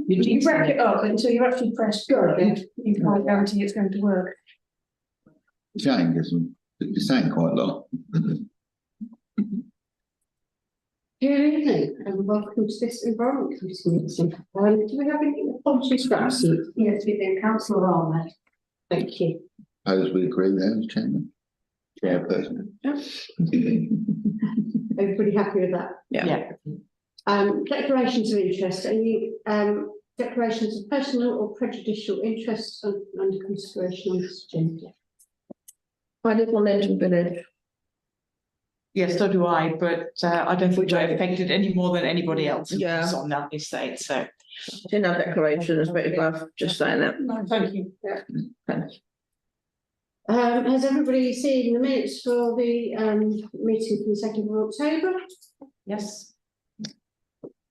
You wrap it up until you actually press go. You can't guarantee it's going to work. Jane doesn't. You're saying quite a lot. Good evening and welcome to this Environment Committee meeting. Do we have any apologies for absence? Yes, we do. Councillor Ahmed. Thank you. Suppose we agree there, as Chairman. Chairperson. Everybody happy with that? Yeah. Declarations of interest. Any declarations of personal or prejudicial interest under consideration on this agenda? I live on Linden Village. Yes, so do I, but I don't think we're affected any more than anybody else Yeah. on that estate, so. Didn't have declarations, but above, just saying that. No, thank you. Thanks. Has everybody seen the minutes for the meeting from the 2nd of October? Yes.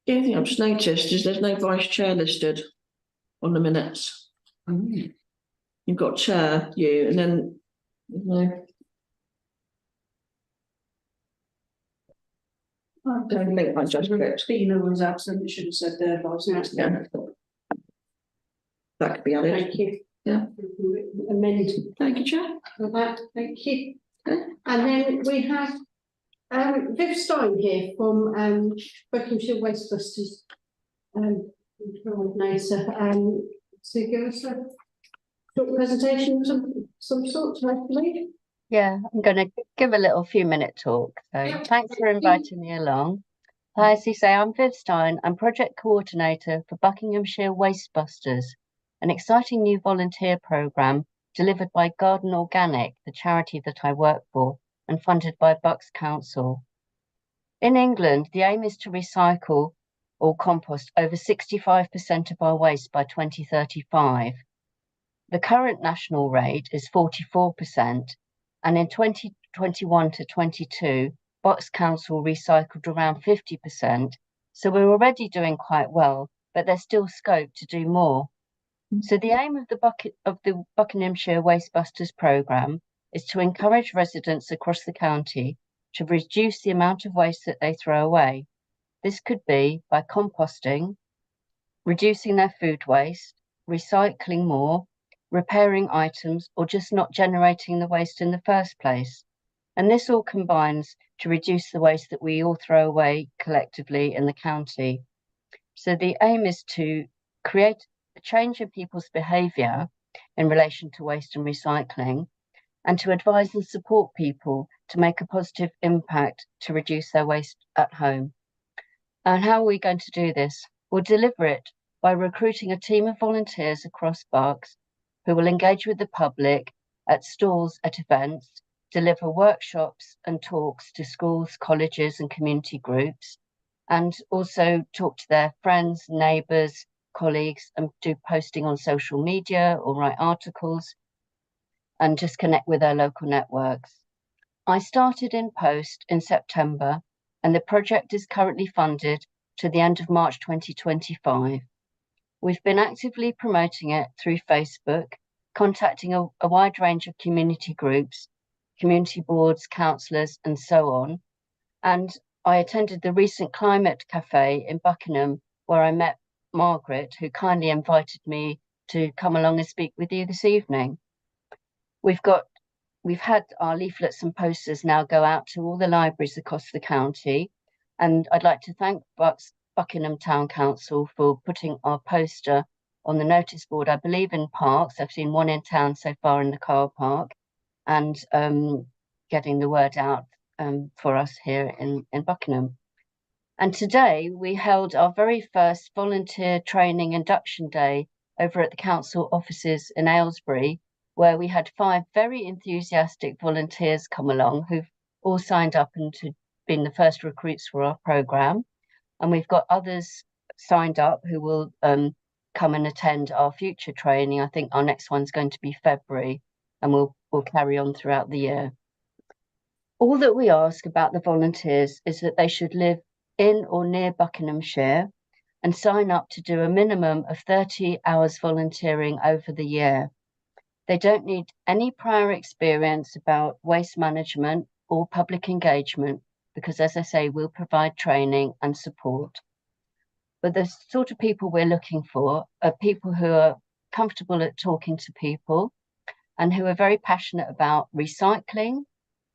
The only thing I've just noticed is there's no vice chair listed on the minutes. You've got chair, you, and then no. I don't think I just clicked. Tina was absent. It should have said there, but Yeah. That could be added. Thank you. Yeah. Amend Thank you, Chair. for that. Thank you. Okay. And then we have Viv Stein here from Buckinghamshire Wastebusters coordinator to give us a short presentation of some sort, I believe. Yeah, I'm going to give a little few-minute talk. So thanks for inviting me along. Hi, as you say, I'm Viv Stein. I'm project coordinator for Buckinghamshire Wastebusters, an exciting new volunteer programme delivered by Garden Organic, the charity that I work for, and funded by Bucks Council. In England, the aim is to recycle or compost over 65% of our waste by 2035. The current national rate is 44%. And in 2021 to 22, Bucks Council recycled around 50%. So we're already doing quite well, but there's still scope to do more. So the aim of the Buckinghamshire Wastebusters programme is to encourage residents across the county to reduce the amount of waste that they throw away. This could be by composting, reducing their food waste, recycling more, repairing items, or just not generating the waste in the first place. And this all combines to reduce the waste that we all throw away collectively in the county. So the aim is to create a change in people's behaviour in relation to waste and recycling, and to advise and support people to make a positive impact to reduce their waste at home. And how are we going to do this? We'll deliver it by recruiting a team of volunteers across Bucks who will engage with the public at stalls, at events, deliver workshops and talks to schools, colleges and community groups, and also talk to their friends, neighbours, colleagues, and do posting on social media or write articles and just connect with their local networks. I started in post in September, and the project is currently funded to the end of March 2025. We've been actively promoting it through Facebook, contacting a wide range of community groups, community boards, councillors, and so on. And I attended the recent Climate Cafe in Buckingham, where I met Margaret, who kindly invited me to come along and speak with you this evening. We've had our leaflets and posters now go out to all the libraries across the county, and I'd like to thank Buckingham Town Council for putting our poster on the notice board, I believe in parks. I've seen one in town so far in the car park, and getting the word out for us here in Buckingham. And today we held our very first volunteer training induction day over at the council offices in Aylesbury, where we had 5 very enthusiastic volunteers come along who've all signed up and been the first recruits for our programme. And we've got others signed up who will come and attend our future training. I think our next one's going to be February, and we'll carry on throughout the year. All that we ask about the volunteers is that they should live in or near Buckinghamshire and sign up to do a minimum of 30 hours volunteering over the year. They don't need any prior experience about waste management or public engagement, because as I say, we'll provide training and support. But the sort of people we're looking for are people who are comfortable at talking to people and who are very passionate about recycling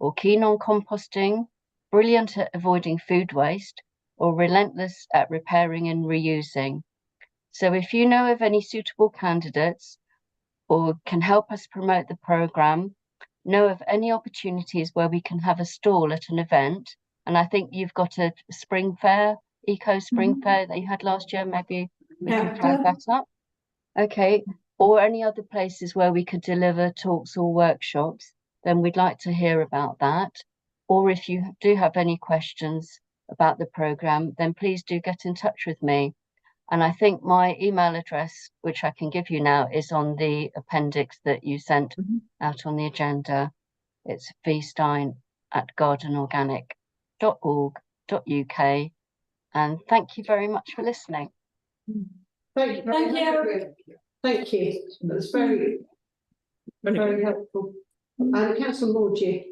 or keen on composting, brilliant at avoiding food waste, or relentless at repairing and reusing. So if you know of any suitable candidates or can help us promote the programme, know of any opportunities where we can have a stall at an event, and I think you've got a spring fair, eco spring fair that you had last year, maybe we can flag that up. Okay, or any other places where we could deliver talks or workshops, then we'd like to hear about that. Or if you do have any questions about the programme, then please do get in touch with me. And I think my email address, which I can give you now, is on the appendix that you sent out on the agenda. It's vstein@gardenorganic.org.uk. And thank you very much for listening. Thank you. Thank you. That's very, very helpful. And Councillor Morgie.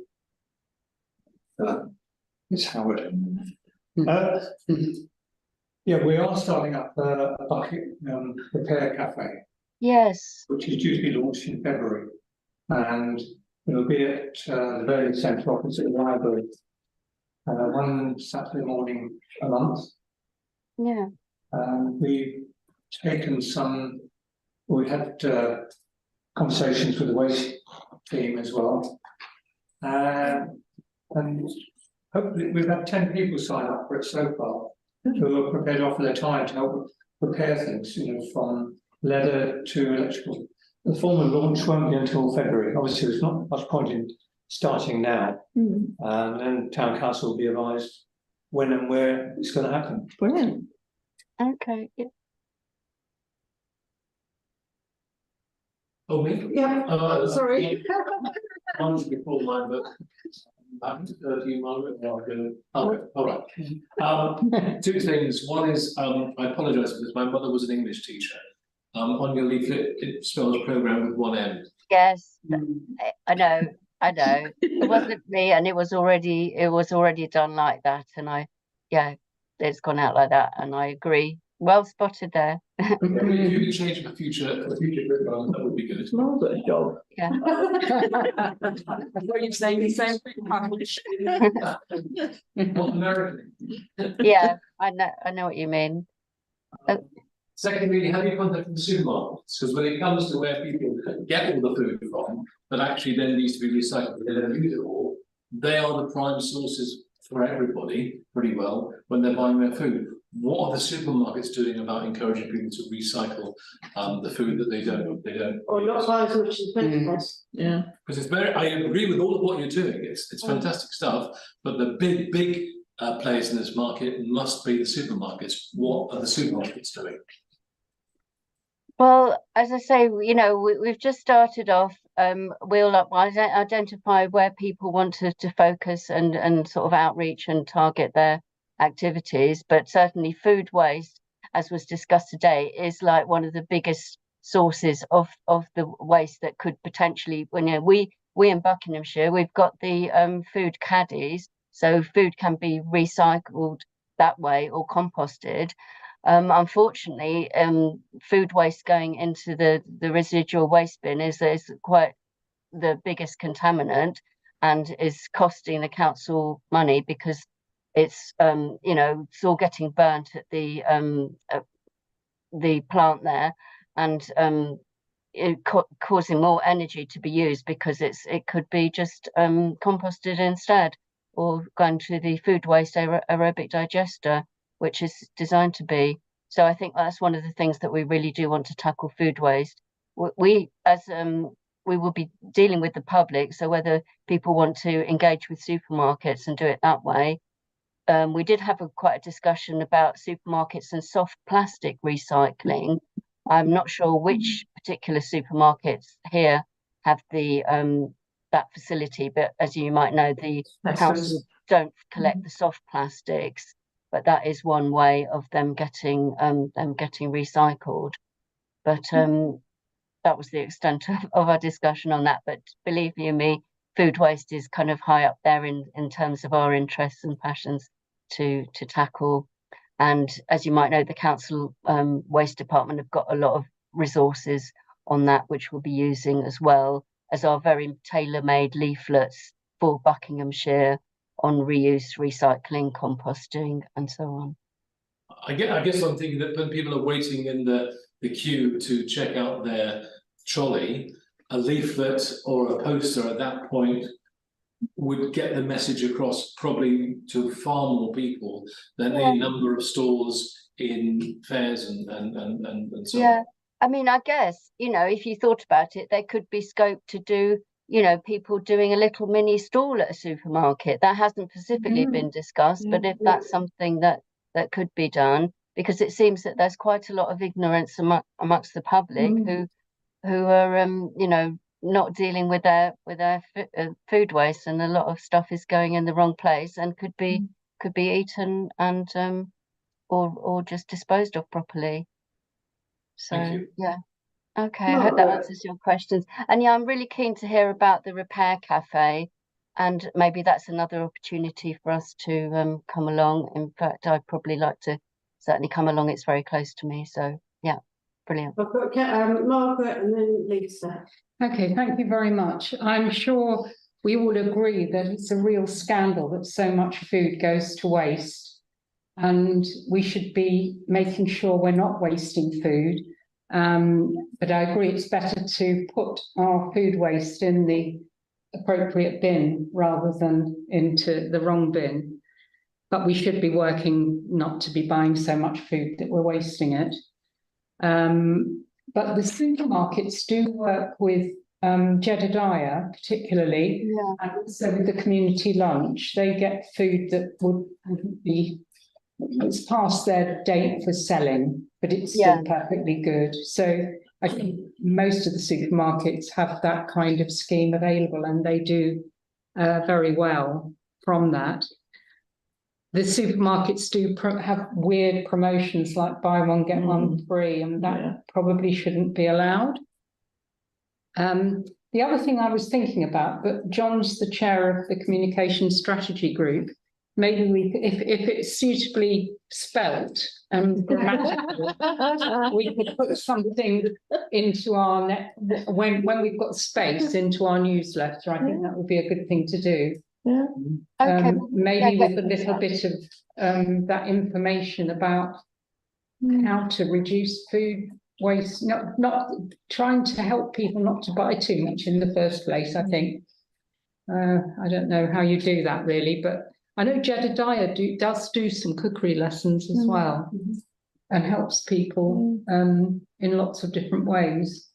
It's Howard. Yeah, we are starting up a bucket repair cafe, Yes. which is due to be launched in February, and it'll be at the very central office at the library, one Saturday morning a month. Yeah. We've taken we had conversations with the waste team as well, and hopefully we've had 10 people sign up for it so far, who are prepared to offer their time to help repair things, from leather to electrical. The formal launch won't be until February. Obviously, there's not much point in starting now, and then town council will be advised when and where it's going to happen. Brilliant. Okay. Oh, me? Yeah, sorry. One's before mine, but back to you, Margaret. Okay, all right. Two things. One is, I apologise for this. My mother was an English teacher. On your leaflet, it spells programme with one N. Yes, I know. It wasn't me, and it was already done like that, and it's gone out like that, and I agree. Well spotted there. If you could change for future programme, that would be good. Margaret's job. Yeah. What are you saying? The same thing. Not American. Yeah, I know what you mean. Secondly, have you contacted the supermarkets? Because when it comes to where people get all the food from, that actually then needs to be recycled, they don't use it all, they are the prime sources for everybody, pretty well, when they're buying their food. What are the supermarkets doing about encouraging people to recycle the food that they don't? Or not buy as much as vegetables. Yeah. Because it's I agree with all of what you're doing. It's fantastic stuff, but the big players in this market must be the supermarkets. What are the supermarkets doing? Well, as I say, we've just started off. We'll identify where people want to focus and sort of outreach and target their activities, but certainly food waste, as was discussed today, is like one of the biggest sources of the waste that could potentially, we in Buckinghamshire, we've got the food caddies, so food can be recycled that way or composted. Unfortunately, food waste going into the residual waste bin is quite the biggest contaminant and is costing the council money because it's it's all getting burnt at the plant there, and causing more energy to be used because it could be just composted instead, or going to the food waste aerobic digester, which is designed to be. So I think that's one of the things that we really do want to tackle: food waste. We will be dealing with the public, so whether people want to engage with supermarkets and do it that way. We did have quite a discussion about supermarkets and soft plastic recycling. I'm not sure which particular supermarkets here have that facility, but as you might know, the council don't collect the soft plastics, but that is one way of them getting recycled. But that was the extent of our discussion on that. But believe you me, food waste is kind of high up there in terms of our interests and passions to tackle. And as you might know, the council waste department have got a lot of resources on that, which we'll be using, as well as our very tailor-made leaflets for Buckinghamshire on reuse, recycling, composting, and so on. I guess I'm thinking that when people are waiting in the queue to check out their trolley, a leaflet or a poster at that point would get the message across probably to far more people than any number of stores in fairs and so on. I mean, I guess, you know, if you thought about it, there could be scope to do, you know, people doing a little mini stall at a supermarket. That hasn't specifically been discussed, but if that's something that could be done, because it seems that there's quite a lot of ignorance amongst the public who are, you know, not dealing with their food waste, and a lot of stuff is going in the wrong place and could be eaten and or just disposed of properly. So yeah, okay, I hope that answers your questions. And yeah, I'm really keen to hear about the repair cafe, and maybe that's another opportunity for us to come along. In fact, I'd probably like to certainly come along. It's very close to me, so yeah, brilliant. I've got Margaret and then Lisa. Okay, thank you very much. I'm sure we all agree that it's a real scandal that so much food goes to waste, and we should be making sure we're not wasting food. But I agree it's better to put our food waste in the appropriate bin rather than into the wrong bin. But we should be working not to be buying so much food that we're wasting it. But the supermarkets do work with Jedediah particularly, and also with the community lunch. They get food that wouldn't be, it's past their date for selling, but it's still perfectly good. So I think most of the supermarkets have that kind of scheme available, and they do very well from that. The supermarkets do have weird promotions like buy one, get one free, and that probably shouldn't be allowed. The other thing I was thinking about, but John's the chair of the communication strategy group, maybe we, if it's suitably spelt and grammatical, we could put something into our when we've got space into our newsletter. I think that would be a good thing to do. Yeah. Okay. Maybe with a little bit of that information about how to reduce food waste, not trying to help people not to buy too much in the first place. I think I don't know how you do that really, but I know Jedediah does do some cookery lessons as well, and helps people in lots of different ways.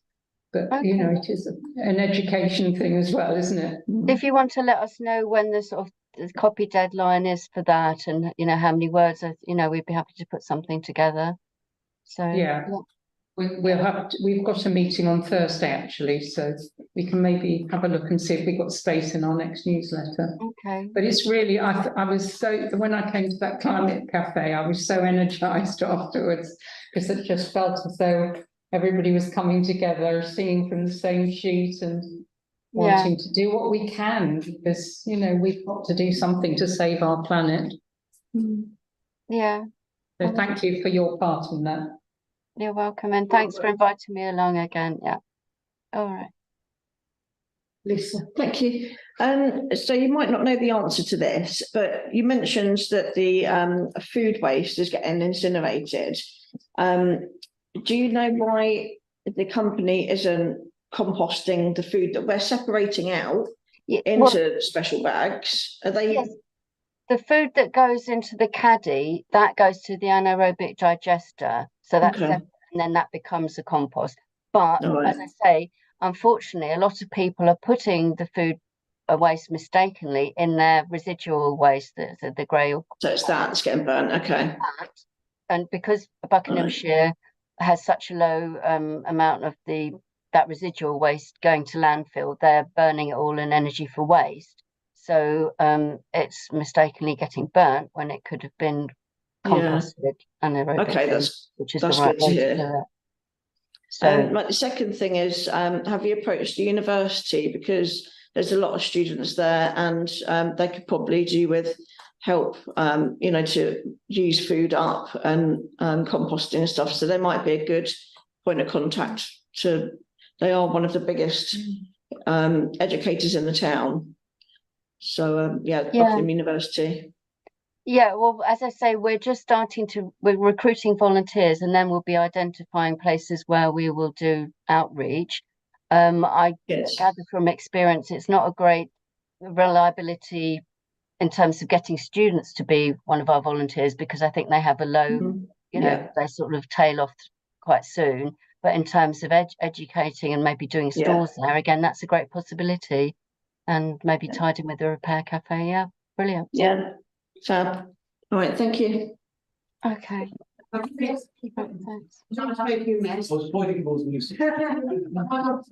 But you know, it is an education thing as well, isn't it? If you want to let us know when the sort of the copy deadline is for that, and you know how many words, you know, we'd be happy to put something together. So we've got a meeting on Thursday actually, so we can maybe have a look and see if we've got space in our next newsletter. Okay. But it's really, I was so, when I came to that climate cafe, I was so energized afterwards, because it just felt as though everybody was coming together, singing from the same sheet and wanting to do what we can, because, you know, we've got to do something to save our planet. Yeah. So thank you for your part in that. You're welcome, and thanks for inviting me along again. Yeah. All right. Lisa. Thank you. So you might not know the answer to this, but you mentioned that the food waste is getting incinerated. Do you know why the company isn't composting the food that we're separating out into special bags? Are they? Yes. The food that goes into the caddy, that goes to the anaerobic digester. So that's separate, and then that becomes a compost. But as I say, unfortunately, a lot of people are putting the food waste mistakenly in their residual waste, the grey. So it's that's getting burnt. Okay. And because Buckinghamshire has such a low amount of that residual waste going to landfill, they're burning it all in energy for waste. So it's mistakenly getting burnt when it could have been composted anaerobically. Okay, which is that's the right good to way hear. to do it. So the second thing is, have you approached the university, because there's a lot of students there, and they could probably do with help, you know, to use food up and composting and stuff. So they might be a good point of contact to, they are one of the biggest educators in the town. So yeah, Buckingham University. Yeah, well, as I say, we're recruiting volunteers, and then we'll be identifying places where we will do outreach. I gather from experience, it's not a great reliability in terms of getting students to be one of our volunteers, because I think they have a low, you know, they sort of tail off quite soon. But in terms of educating and maybe doing stores there, again, that's a great possibility. And maybe tied in with the repair cafe. Yeah, brilliant. Yeah, fab. All right, thank you. Okay. Thanks. I was pointing towards music. I was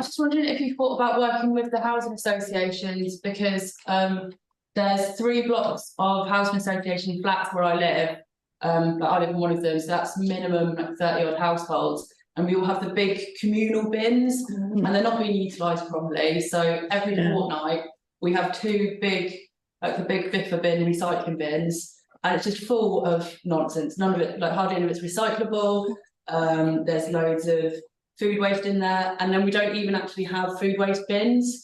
just wondering if you thought about working with the housing associations, because there's 3 blocks of housing association flats where I live, but I live in one of them, so that's minimum like 30 odd households, and we all have the big communal bins, and they're not being utilised properly. So every fortnight we have 2 big, like the big biffa bin recycling bins, and it's just full of nonsense. None of it, like hardly any of it's recyclable. There's loads of food waste in there, and then we don't even actually have food waste bins.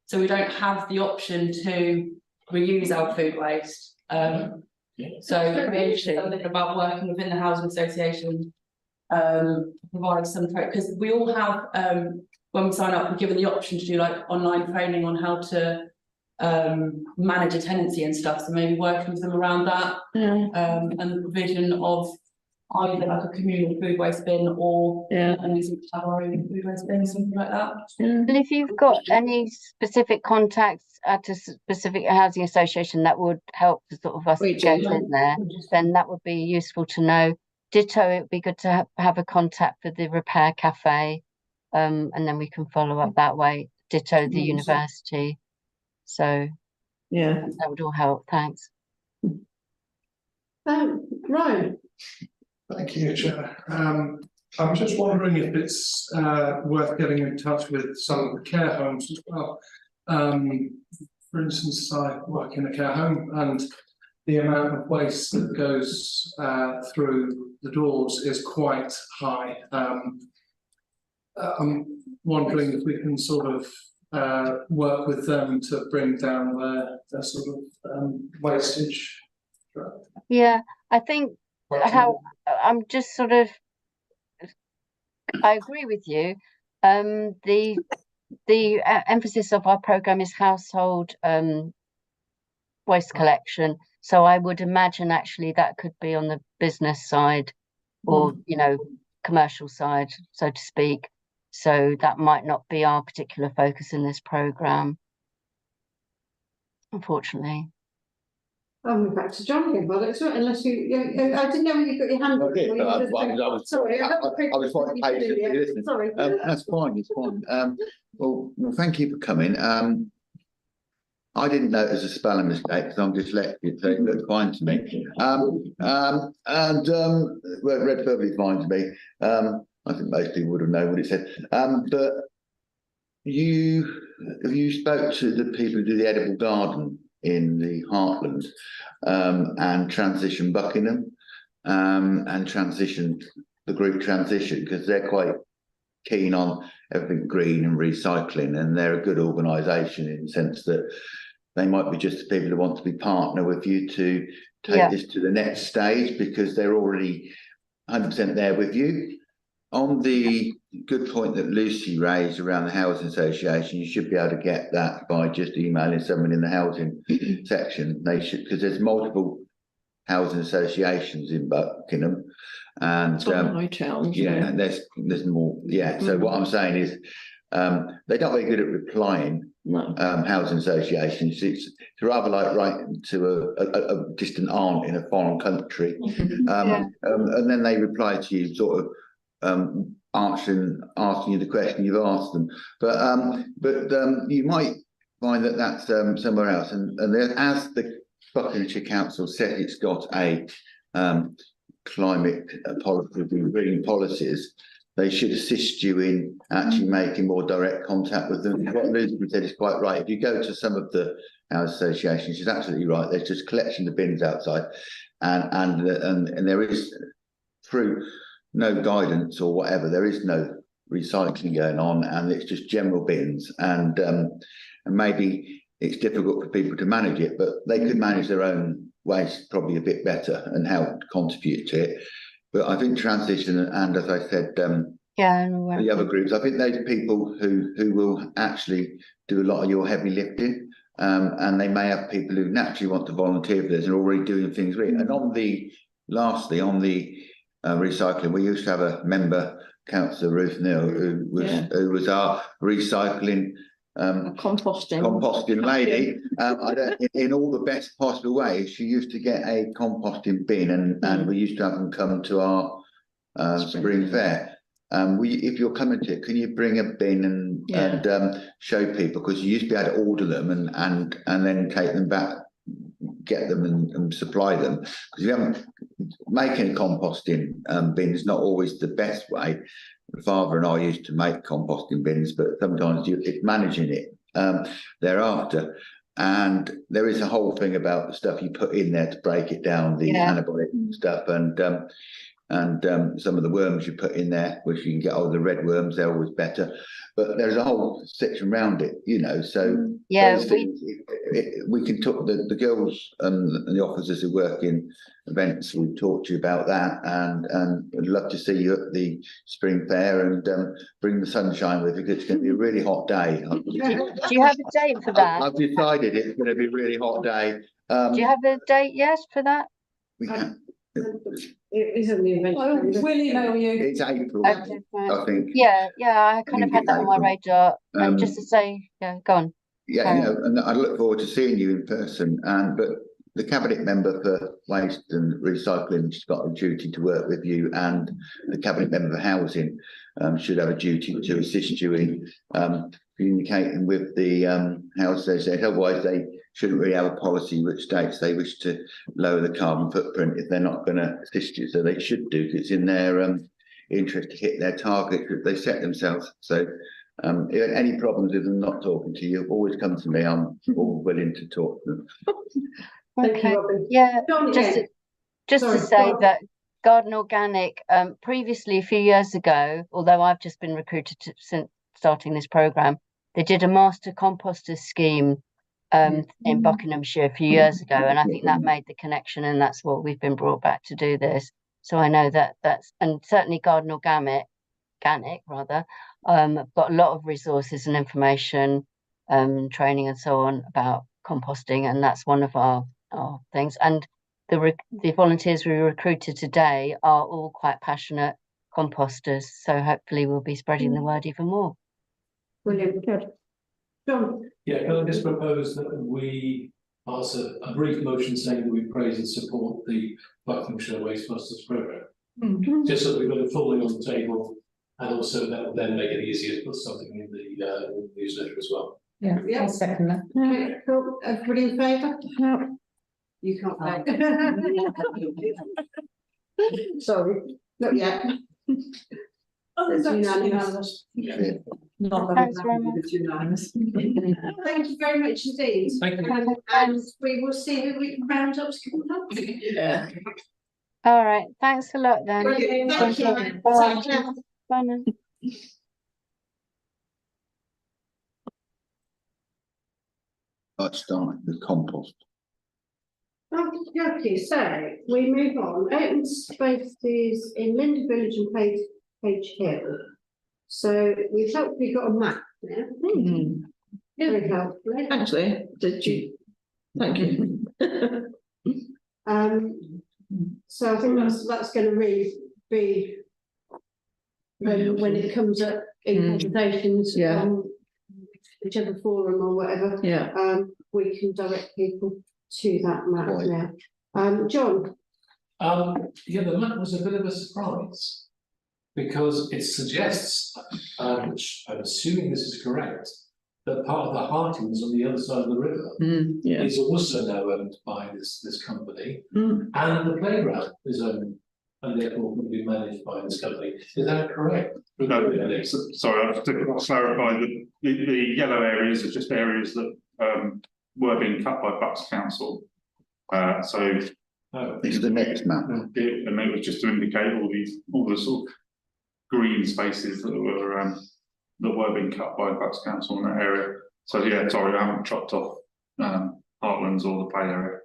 So we don't have the option to reuse our food waste. So we're thinking about working within the housing association, provide some, because we all have, when we sign up, we're given the option to do like online training on how to manage a tenancy and stuff, so maybe working with them around that, and the provision of either like a communal food waste bin or using our own food waste bin, something like that. And if you've got any specific contacts at a specific housing association that would help to sort of us get in there, then that would be useful to know. Ditto, it would be good to have a contact for the repair cafe, and then we can follow up that way. Ditto the university. So that would all help. Thanks. Ryan. Thank you, Chair. I'm just wondering if it's worth getting in touch with some of the care homes as well. For instance, I work in a care home, and the amount of waste that goes through the doors is quite high. I'm wondering if we can sort of work with them to bring down their sort of wastage. Yeah, I think how I'm just sort of, I agree with you. The emphasis of our programme is household waste collection. So I would imagine actually that could be on the business side, or, you know, commercial side, so to speak. So that might not be our particular focus in this programme, unfortunately. I'll move back to John again, but it's right, unless you I didn't know when you got your hand up. Sorry, I was quite patient listening. Sorry. That's fine, it's fine. Well, thank you for coming. I didn't know it was a spelling mistake because I'm dyslexic, so it looked fine to me. Well, it read perfectly fine to me. I think most people would have known what it said. But you spoke to the people who do the edible garden in the Heartland, and Transition Buckingham, and Transition, the group Transition, because they're quite keen on everything green and recycling, and they're a good organisation in the sense that they might be just the people who want to be partner with you to take this to the next stage, because they're already 100% there with you. On the good point that Lucy raised around the housing association, you should be able to get that by just emailing someone in the housing section. They should, because there's multiple housing associations in Buckingham, and and there's more. So what I'm saying is, they're not very good at replying. Housing associations. It's rather like writing to a distant aunt in a foreign country, and then they reply to you sort of asking you the question you've asked them. But you might find that that's somewhere else. And as the Buckinghamshire Council said, it's got a climate policy, green policies. They should assist you in actually making more direct contact with them. What Lucy said is quite right. If you go to some of the house association. She's absolutely right. There's just collection of bins outside, and there is, through no guidance or whatever, there is no recycling going on, and it's just general bins, and maybe it's difficult for people to manage it, but they could manage their own waste probably a bit better and help contribute to it. But I think transition, and as I said, the other groups, I think those people who will actually do a lot of your heavy lifting, and they may have people who naturally want to volunteer for this and already doing things right. And lastly, on the recycling, we used to have a member, Councillor Ruth Neal, who was our recycling composting lady. In all the best possible ways. She used to get a composting bin, and we used to have them come to our spring fair. If you're coming to it, can you bring a bin and show people, because you used to be able to order them and then take them back, get them and supply them, because you haven't making a composting bin is not always the best way. My father and I used to make composting bins, but sometimes it's managing it thereafter. And there is a whole thing about the stuff you put in there to break it down, the anabolic stuff, and some of the worms you put in there, which you can get all the red worms, they're always better. But there's a whole section around it, you know. So we can talk, the girls and the officers who work in events, we've talked to you about that, and I'd love to see you at the spring fair, and bring the sunshine with you, because it's going to be a really hot day. Do you have a date for that? I've decided it's going to be a really hot day. Do you have a date, for that? We can. It is in the event. Will email you. It's April, Okay, I think. Yeah, I kind of had that on my radar. And just to say, go on. Yeah, you know, and I look forward to seeing you in person. But the cabinet member for waste and recycling, she's got a duty to work with you, and the cabinet member for housing should have a duty to assist you in communicating with the house association. Otherwise, they shouldn't really have a policy which states they wish to lower the carbon footprint if they're not going to assist you. So they should do, because it's in their interest to hit their target that they set themselves. So if any problems with them not talking to you, always come to me. I'm all willing to talk to them. Okay. Just to say that Garden Organic, previously a few years ago, although I've just been recruited since starting this programme, they did a master composters scheme in Buckinghamshire a few years ago, and I think that made the connection, and that's what we've been brought back to do this. So I know that's, and certainly Garden Organic rather, got a lot of resources and information, training and so on about composting, and that's one of our things. And the volunteers we recruited today are all quite passionate composters, so hopefully we'll be spreading the word even more. Brilliant, good. John? Yeah, can I just propose that we pass a brief motion saying that we praise and support the Buckinghamshire Wastebusters programme? Just so that we've got it fully on the table, and also that will then make it easier to put something in the newsletter as well. Yeah, I'll second that. Okay, cool. Everybody in favour? No. You can't vote. Sorry, not yet. It's unanimous. Thanks very much. Thank you very much indeed. Thank you. And we will see who we can round up to come up. Yeah. All right, thanks a lot then. Brilliant. Thank you. Bye. Take care. Bye now. Let's start with compost. Okay, so we move on. Open spaces in Linden Village and Page Hill. So we've hopefully got a map now. Very helpful. Actually, did you? Thank you. So I think that's going to really be when it comes up in conversations, whichever forum or whatever. We can direct people to that map now. John? The map was a bit of a surprise, because it suggests, which I'm assuming this is correct, that part of the Hartings on the other side of the river is also now owned by this company, and the playground is owned and therefore will be managed by this company. Is that correct? No, sorry, I have to clarify that the yellow areas are just areas that were being cut by Bucks Council. So It's the next map. and it was just to indicate all the sort of green spaces that were being cut by Bucks Council in that area. So yeah, sorry, I haven't chopped off Heartlands or the play area.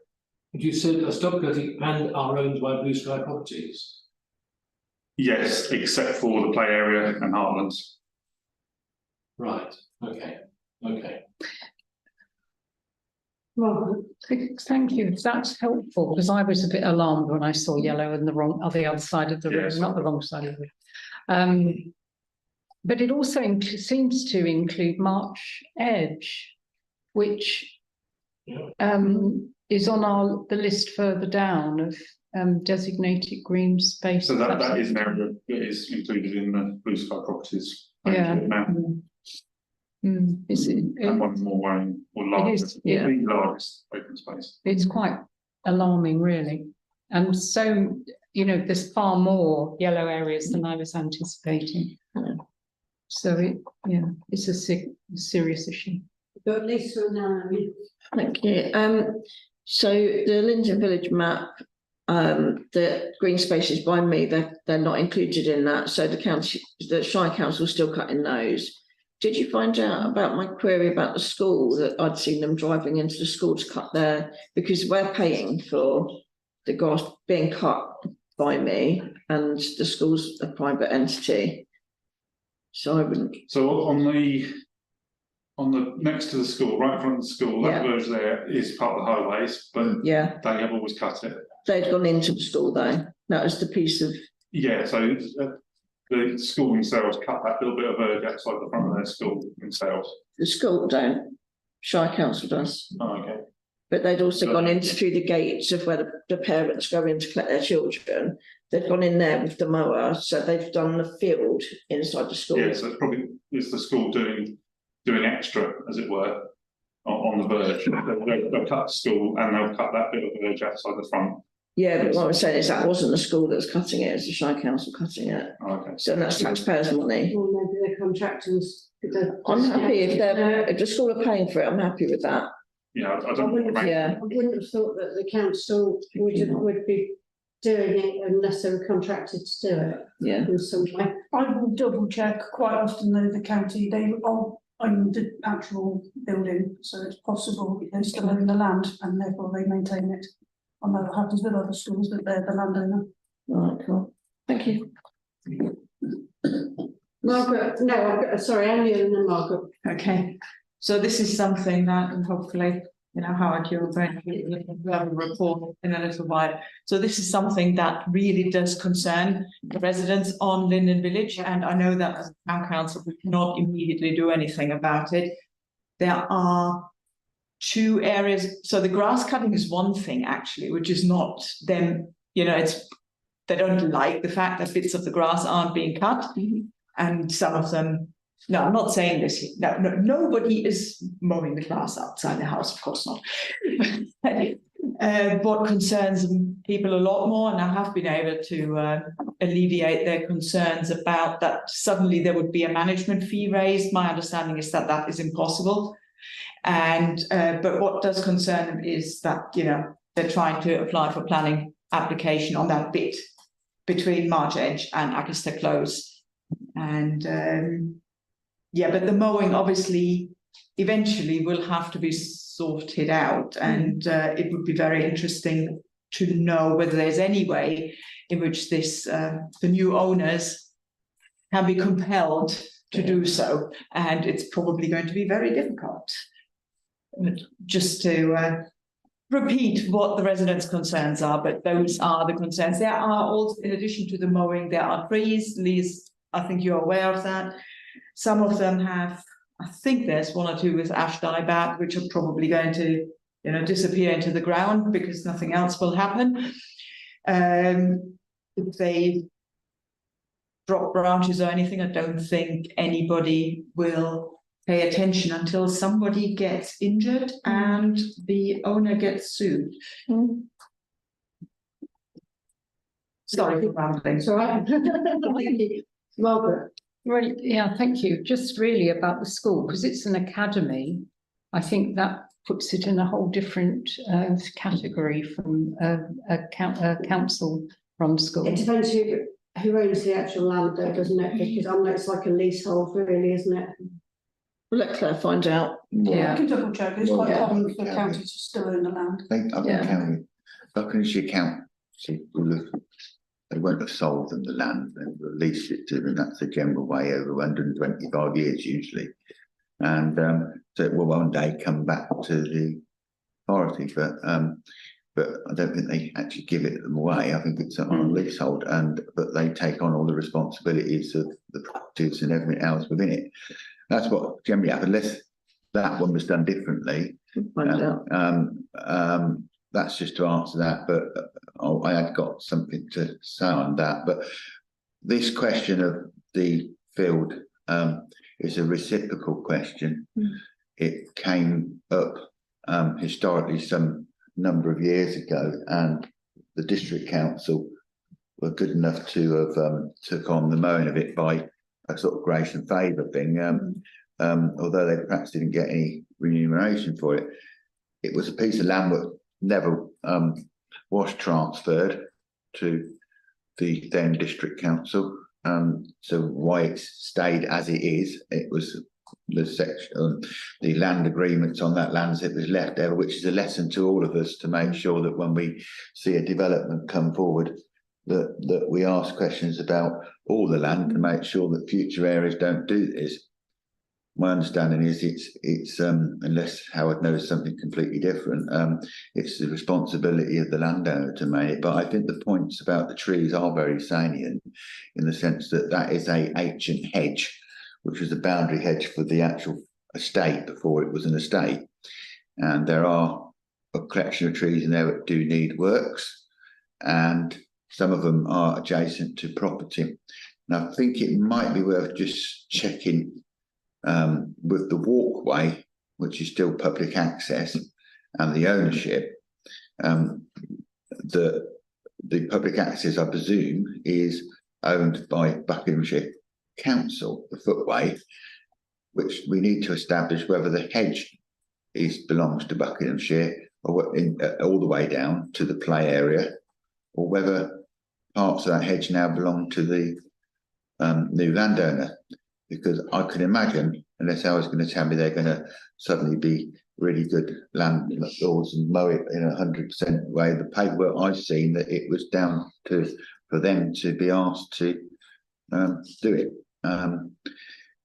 Would you say a stop cutting and are owned by Blue Sky Properties? Yes, except for the play area and Heartlands. Right, okay, okay. Well, Thank you, that's helpful, because I was a bit alarmed when I saw yellow and the other side of the room, Yes. not the wrong side of the room. But it also seems to include March Edge, which is on the list further down of designated green space. So that is an area that is included in the Blue Sky Properties. Yeah. Now. Is it? And one more worrying or largest, yeah. the largest open space. It's quite alarming, really. And so, there's far more yellow areas than I was anticipating. So it's a serious issue. but at least for now. Thank you. So the Linden Village map, the green spaces by me, they're not included in that. So the Shire Council is still cutting those. Did you find out about my query about the school, that I'd seen them driving into the school to cut there, because we're paying for the grass being cut by me and the school's a private entity. So I wouldn't. So on the next to the school, right in front of the school, that verge there is part of the highways, but yeah, they have always cut it. They'd gone into the school though. That was the piece of. Yeah, so the school themselves cut that little bit of verge outside the front of their school themselves. The school don't. Shire Council does. Oh, okay. But they'd also gone in through the gates of where the parents go in to collect their children. They've gone in there with the mower, so they've done the field inside the school. Yeah, so it's probably the school doing extra, as it were, on the verge. They'll cut the school and they'll cut that bit of verge outside the front. Yeah, but what I'm saying is that wasn't the school that was cutting it, it's the Shire Council cutting it. Oh, okay. So that's taxpayers' money. Or maybe the contractors. I'm happy if the school are paying for it, I'm happy with that. Yeah, I I don't. wouldn't have thought that the council would be doing it unless they were contracted to do it. Yeah. In some way. I will double check. Quite often though, the county, they own the actual building, so it's possible they still own the land and therefore they maintain it. I know what happens with other schools, that they're the landowner. Right, cool. Thank you. Margaret, no, sorry, I'm you and then Margaret. Okay, so this is something that, and hopefully, Howard, you're going to have a report in a little while. So this is something that really does concern the residents on Linden Village, and I know that as a town council, we cannot immediately do anything about it. There are two areas. So the grass cutting is one thing, actually, which is not them, they don't like the fact that bits of the grass aren't being cut. And some of them, no, I'm not saying this. No, nobody is mowing the grass outside the house, of course not. What concerns people a lot more, and I have been able to alleviate their concerns about that. Suddenly there would be a management fee raised. My understanding is that that is impossible. And but what does concern them is that they're trying to apply for planning application on that bit between March Edge and Acaster Close. And but the mowing obviously eventually will have to be sorted out, and it would be very interesting to know whether there's any way in which this the new owners can be compelled to do so, and it's probably going to be very difficult. Just to repeat what the residents' concerns are, but those are the concerns. There are also, in addition to the mowing, there are trees. Liz, I think you're aware of that. Some of them have, I think there's one or two with ash dieback, which are probably going to, disappear into the ground because nothing else will happen. If they drop branches or anything, I don't think anybody will pay attention until somebody gets injured and the owner gets sued. Sorry for rambling. It's all right. Thank you. Margaret. Right, yeah, thank you. Just really about the school, because it's an academy. I think that puts it in a whole different category from a council run school. It depends who owns the actual land though, doesn't it? Because I know it's like a leasehold really, isn't it? We'll let Claire find out. Yeah, I can double check. It's quite Yeah. common for counties to still own the land. I think Buckinghamshire Council they won't have sold them the land, they released it to them. That's the general way over 125 years usually. And so it will one day come back to the authority, but I don't think they actually give it them away. I think it's on a leasehold, but they take on all the responsibilities of the properties and everything else within it. That's what generally happens, unless that one was done differently. That's just to answer that, but I had got something to say on that. But this question of the field is a reciprocal question. It came up historically some number of years ago, and the district council were good enough to have took on the mowing of it by a sort of grace and favour thing. Although they perhaps didn't get any remuneration for it, it was a piece of land that never was transferred to the then district council. So why it stayed as it is, it was the section, the land agreements on that land that was left there, which is a lesson to all of us to make sure that when we see a development come forward, that we ask questions about all the land to make sure that future areas don't do this. My understanding is it's unless Howard knows something completely different, it's the responsibility of the landowner to make it. But I think the points about the trees are very salient in the sense that that is a ancient hedge, which was a boundary hedge for the actual estate before it was an estate. And there are a collection of trees in there that do need works, and some of them are adjacent to property. And I think it might be worth just checking with the walkway, which is still public access, and the ownership. The public access, I presume, is owned by Buckinghamshire Council, the footway, which we need to establish whether the hedge belongs to Buckinghamshire or all the way down to the play area, or whether parts of that hedge now belong to the new landowner. Because I can imagine, unless I was going to tell me they're going to suddenly be really good landlords and mow it in 100% way, the paperwork I've seen that it was down to for them to be asked to do it.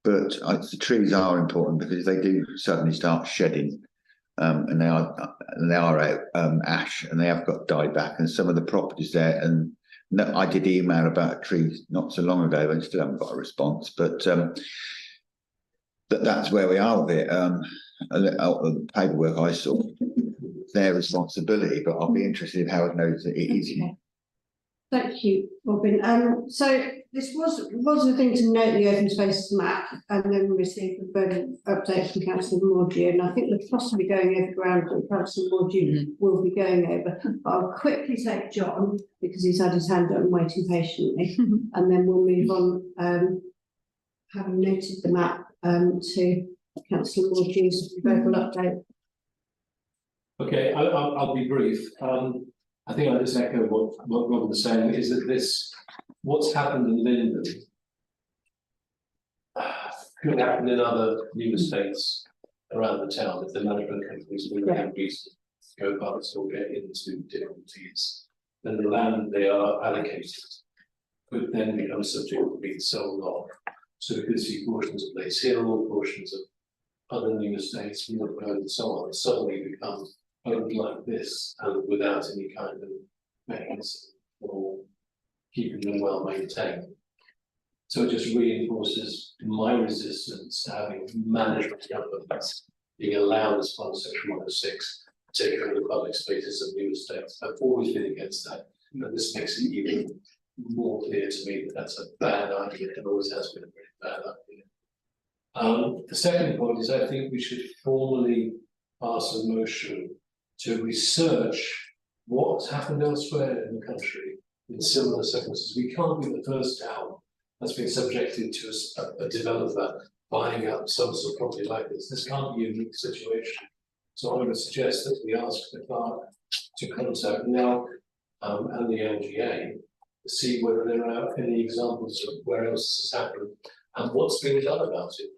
But the trees are important because they do suddenly start shedding, and they are out ash, and they have got dieback, and some of the properties there. And no, I did email about a tree not so long ago and still haven't got a response, but that's where we are with it. The paperwork I saw, their responsibility, but I'll be interested in how it knows that it is. Thank you, Robin. So this was the thing to note the open spaces map, and then we received a further update from Councillor Mordew, and I think we're possibly going over ground that Councillor Mordew will be going over. But I'll quickly take John because he's had his hand up and waiting patiently, and then we'll move on, having noted the map, to Councillor Mordew's verbal update. Okay, I'll be brief. I think I'll just echo what Robin was saying, is that what's happened in Linden could happen in other new estates around the town if the management companies for whatever reason go bust or get into difficulties. Then the land they are allocated could then become subject to being sold off. So we could see portions of Blaze Hill, portions of other new estates, Field Road and so on, suddenly become owned like this and without any kind of mechanism for keeping them well maintained. So it just reinforces my resistance to having management companies being allowed as part of Section 106 to take over the public spaces of new estates. I've always been against that, but this makes it even more clear to me that that's a bad idea. It always has been a very bad idea. The second point is I think we should formally pass a motion to research what's happened elsewhere in the country in similar circumstances. We can't be the first town that's been subjected to a developer buying up some sort of property like this. This can't be a unique situation. So I would suggest that we ask the clerk to contact NELC and the LGA to see whether there are any examples of where else this has happened and what's being done about it.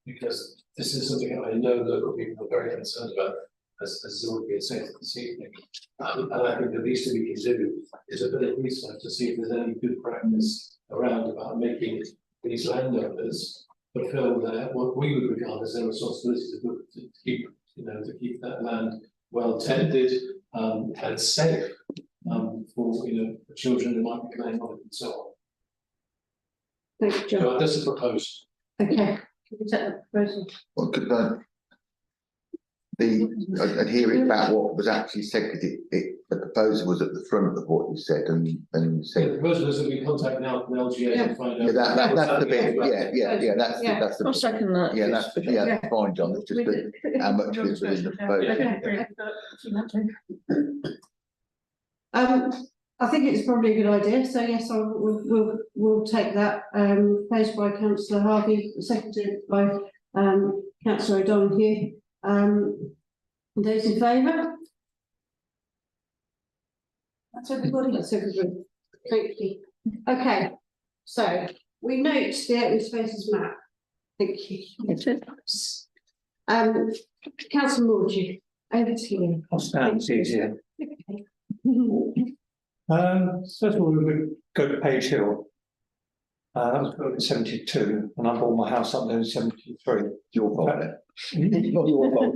Because this is something I know local people are very concerned about, as has already been said this evening. And I think the least we can do is a bit of research to see if there's any good practice around about making these landowners fulfill their, what we would regard as their responsibility to keep, to keep that land well tended and safe for, for children who might be playing on it and so on. Thank you, John. So this is proposed. Okay, can we take that proposal? Well, could I'd hear it about what was actually said, because the proposal was at the front of what you said, and So the proposal is that we contact now from LGA and find out. Yeah, that's the bit, that's the. I'll second that. Yeah, that's fine, John, it's just that how much is within the proposal. I think it's probably a good idea, so yes, we'll take that, proposed by councillor Harvey, seconded by councillor O'Donoghue. Those in favour? That's everybody. That's everybody. Thank you. Okay, so we note the open spaces map. Thank you. Councillor Mordew, over to you. I'll stand, it's easier. Okay. First of all, we would go to Page Hill. That was built in 72, and I bought my house up there in 73. Your fault, not your fault.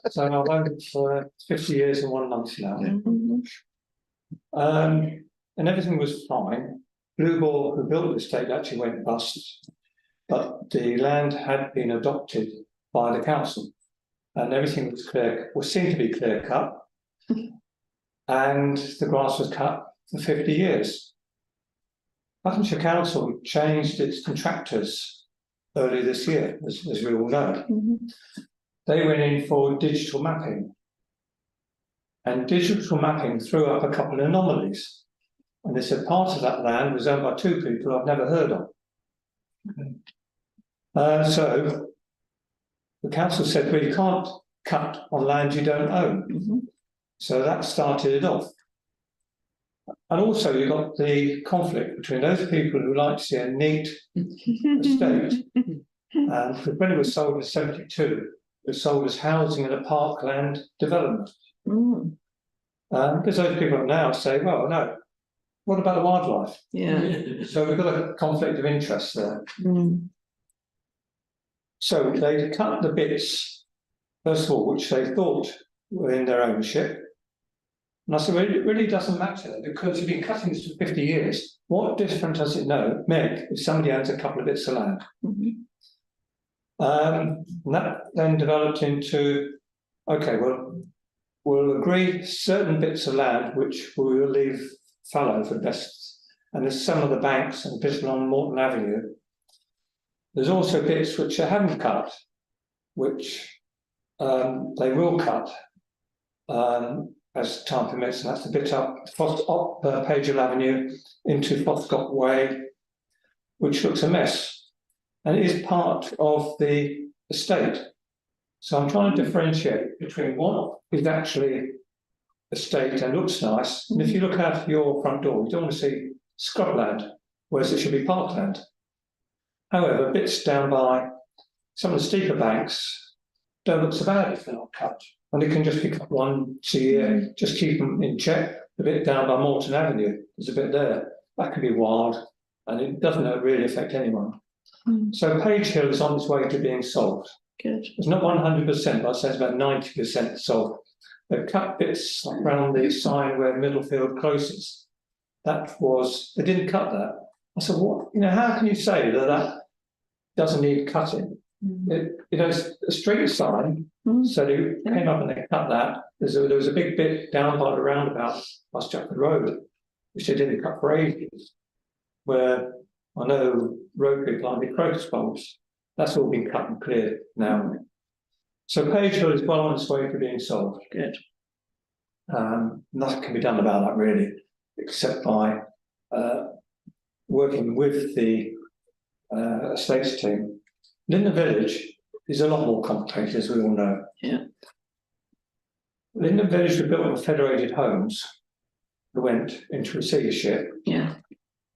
So I've owned it for 50 years and 1 month now. And everything was fine. Blue Ball, who built the estate, actually went bust, but the land had been adopted by the council, and everything was clear, seemed to be clear cut, and the grass was cut for 50 years. Buckinghamshire Council changed its contractors early this year, as we all know. They went in for digital mapping, and digital mapping threw up a couple of anomalies. And they said part of that land was owned by 2 people I've never heard of. So the council said, well, you can't cut on land you don't own. So that started it off. And also you got the conflict between those people who like to see a neat estate. And when it was sold in 72, it was sold as housing and a parkland development. Because those people now say, well, no, what about the wildlife? Yeah. So we've got a conflict of interest there. So they cut the bits, first of all, which they thought were in their ownership. And I said, well, it really doesn't matter, because you've been cutting this for 50 years. What difference does it make if somebody owns a couple of bits of land? And that then developed into, okay, well, we'll agree certain bits of land which we will leave fallow for the best. And there's some of the banks and bits along Morton Avenue. There's also bits which I haven't cut, which they will cut as time permits, and that's the bit up Page Hill Avenue into Foscott Way, which looks a mess, and it is part of the estate. So I'm trying to differentiate between what is actually estate and looks nice, and if you look out your front door, you don't want to see scrubland, whereas it should be parkland. However, bits down by some of the steeper banks don't look so bad if they're not cut. And it can just be cut once a year, just keep them in check. The bit down by Morton Avenue, there's a bit there. That could be wild, and it doesn't really affect anyone. So Page Hill is on its way to being sold. Good. It's not 100%, but I'd say it's about 90% sold. They've cut bits around the sign where Middlefield closes. They didn't cut that. I said, what? How can you say that doesn't need cutting? It's a street sign, so they came up and they cut that. There was a big bit down by the roundabout by Stratford Road, which they didn't cut for ages, where I know road people aren't the crocus bulbs. That's all been cut and cleared now. So Page Hill is well on its way to being sold. Good. Nothing can be done about that really, except by working with the estates team. Linden Village is a lot more complicated, as we all know. Yeah. Linden Village was built on federated homes that went into receivership. Yeah.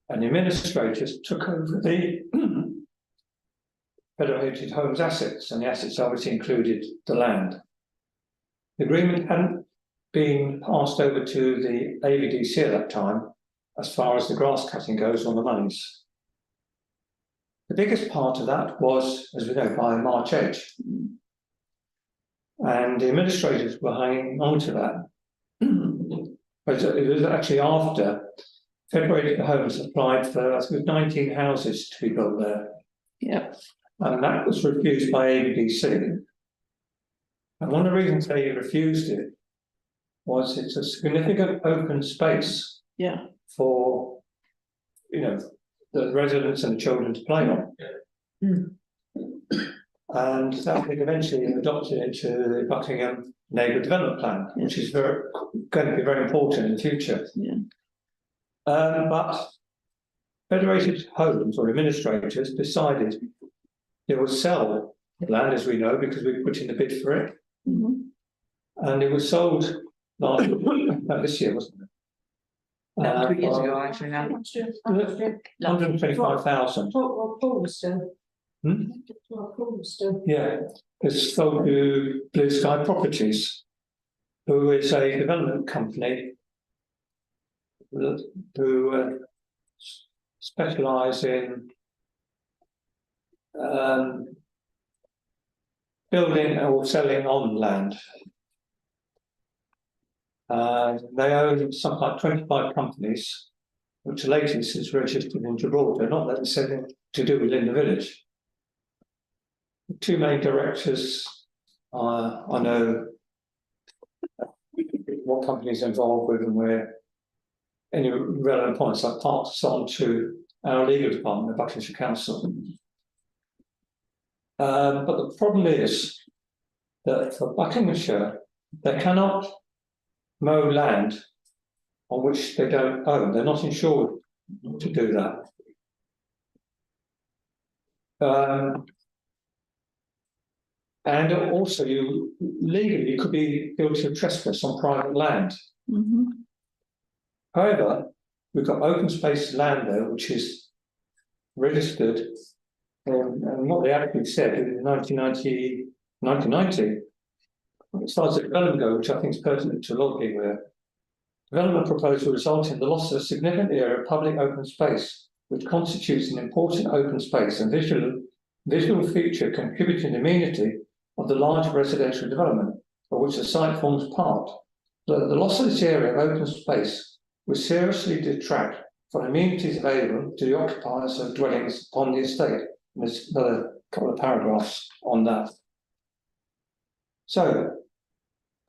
And the administrators took over the federated homes assets, and the assets obviously included the land. The agreement hadn't been passed over to the AVDC at that time, as far as the grass cutting goes on the monies. The biggest part of that was, as we know, by March Edge. And the administrators were hanging on to that. But it was actually after Federated Homes applied for, I think, 19 houses to be built there. Yeah. And that was refused by AVDC. And one of the reasons they refused it was it's a significant open space. Yeah. For, you know, the residents and the children to play on. And that was eventually adopted into the Buckingham Neighbourhood Development Plan, which is going to be very important in the future. Yeah. But Federated Homes or administrators decided they would sell the land, as we know, because we put in the bid for it. And it was sold this year, wasn't it? 2 years ago, actually, now. 125,000. Palmerston. Yeah, it's sold to Blue Sky Properties, who is a development company who specialise in building or selling on land. They own something like 25 companies, which the latest is registered in Gibraltar, not necessarily to do with Linden Village. The two main directors, I know what companies are involved with and where any relevant points I've passed on to our legal department, the Buckinghamshire Council. But the problem is that for Buckinghamshire, they cannot mow land on which they don't own. They're not insured to do that. And also, you legally could be guilty of trespass on private land. However, we've got open space land there, which is registered. And what they actually said in 1990, as far as the development goes, which I think is pertinent to a lot of people here, development proposal will result in the loss of a significant area of public open space, which constitutes an important open space and visual feature contributing to amenity of the large residential development, of which the site forms part. So the loss of this area of open space will seriously detract from amenities available to the occupiers of dwellings upon the estate. And there's another couple of paragraphs on that. So,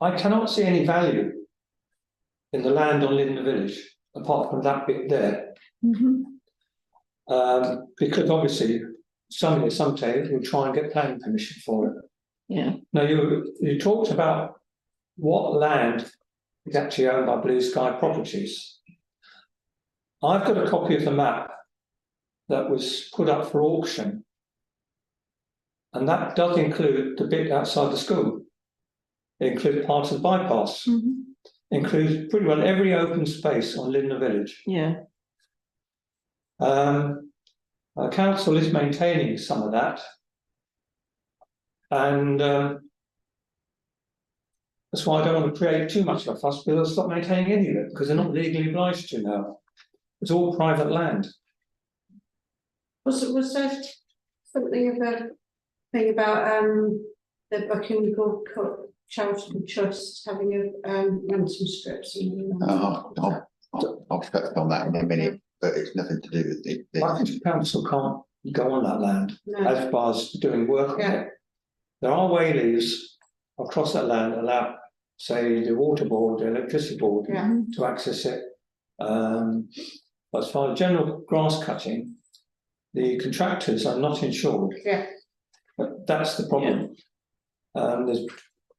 I cannot see any value in the land on Linden Village, apart from that bit there. Because obviously, somebody someday will try and get planning permission for it. Yeah. Now, you talked about what land is actually owned by Blue Sky Properties. I've got a copy of the map that was put up for auction, and that does include the bit outside the school. It includes part of the bypass. Includes pretty well every open space on Linden Village. Yeah. Our council is maintaining some of that, and that's why I don't want to create too much of a fuss, because they'll stop maintaining any of it because they're not legally obliged to now. It's all private land. Was there something about the Buckingham Charitable Trust having a ransom strips? I'll touch on that in a minute, but it's nothing to do with it. The council can't go on that land as far as doing work on it. There are wayleaves across that land that allow, say, the water board, the electricity board to access it. But as far as general grass cutting, the contractors are not insured. But that's the problem. And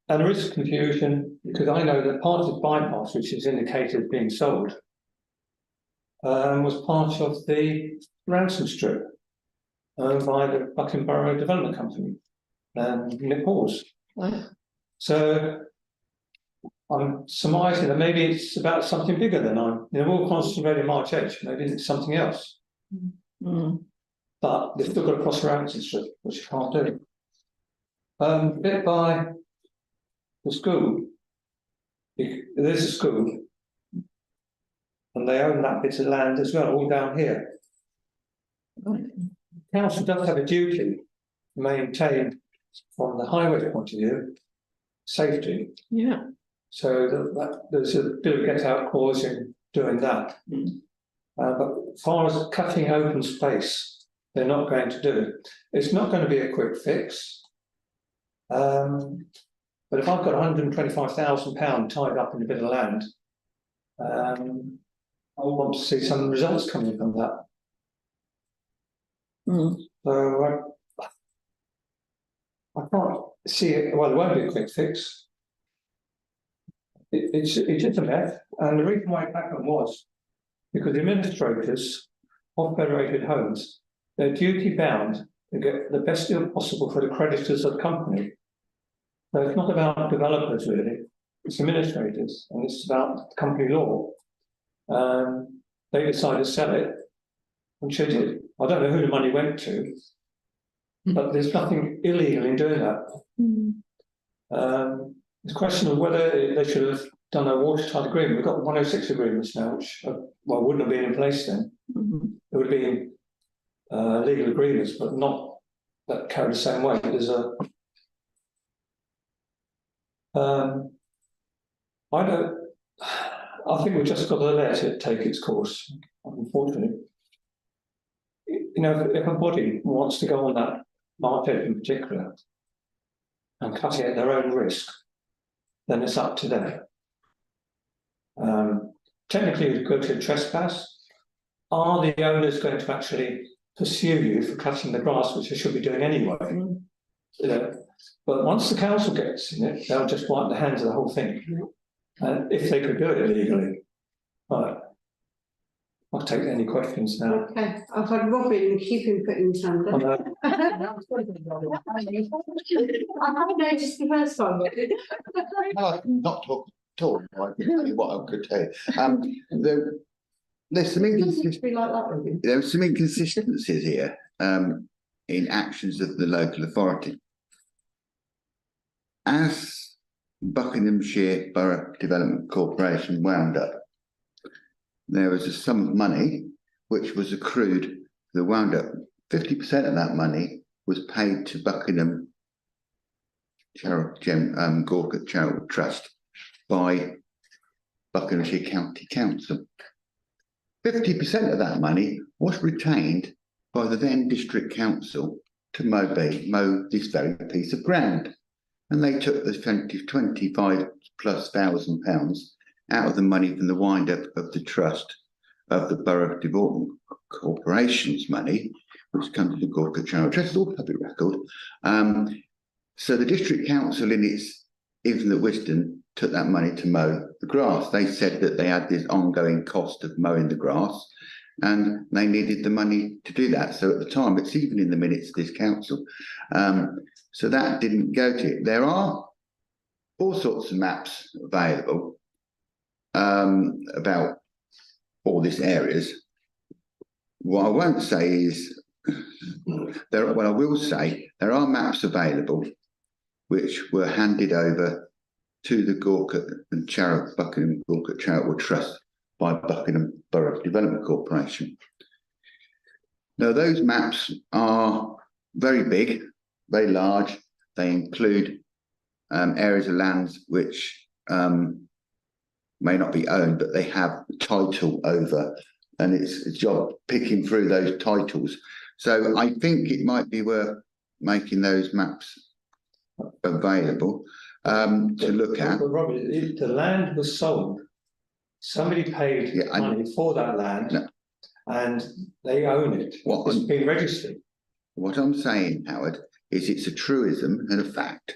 there is confusion because I know that part of the bypass, which is indicated being sold, was part of the ransom strip owned by the Buckingham Borough Development Company. and it falls. So I'm surmising that maybe it's about something bigger than they're all concentrated in March Edge, maybe it's something else. But they've still got to cross around Street, which you can't do. Bit by the school, there's a school, and they own that bit of land as well, all down here. Council does have a duty to maintain, from the highway point of view, safety. Yeah. So that there's a bit of get out clause in doing that. But as far as cutting open space, they're not going to do it. It's not going to be a quick fix. But if I've got £125,000 tied up in a bit of land, I want to see some results coming from that. So I can't see it. Well, it won't be a quick fix. It's just a mess, and the reason why it happened was because the administrators of federated homes, they're duty bound to get the best deal possible for the creditors of the company. So it's not about developers really; it's administrators, and it's about company law. They decided to sell it, and she did. I don't know who the money went to, but there's nothing illegal in doing that. It's a question of whether they should have done a watertight agreement. We've got 106 agreements now, which wouldn't have been in place then. It would have been legal agreements, but not that carry the same weight. There's a I think we've just got to let it take its course, unfortunately. You know, if a body wants to go on that market in particular and cut it at their own risk, then it's up to them. Technically, it would go to trespass. Are the owners going to actually pursue you for cutting the grass, which they should be doing anyway? You know, but once the council gets in it, they'll just wipe their hands of the whole thing. And if they could do it legally, right. I'll take any questions now. Okay, I've had Robin keep him putting his hand up. I haven't noticed the first time. No, I can not talk at all. I can tell you what I could tell you. There's some inconsistencies here in actions of the local authority. As Buckinghamshire Borough Development Corporation wound up, there was a sum of money which was accrued to the wound up. 50% of that money was paid to Buckingham Gorka Charitable Trust by Buckinghamshire County Council. 50% of that money was retained by the then District Council to mow this very piece of ground. And they took the 25,000+ pounds out of the money from the wind-up of the trust of the Borough Development Corporation's money, which comes to the Gorka Charitable Trust, all public record. So the District Council, in its infinite wisdom, took that money to mow the grass. They said that they had this ongoing cost of mowing the grass, and they needed the money to do that. So at the time, it's even in the minutes of this council. So that didn't go to it. There are all sorts of maps available about all these areas. What I won't say is, what I will say, there are maps available which were handed over to the Gorka and Buckingham Gorka Charitable Trust by Buckingham Borough Development Corporation. Now, those maps are very big, very large. They include areas of lands which may not be owned, but they have title over, and it's a job picking through those titles. So I think it might be worth making those maps available to look at. But Robert, the land was sold. Somebody paid money for that land, and they own it. It's been registered. What I'm saying, Howard, is it's a truism and a fact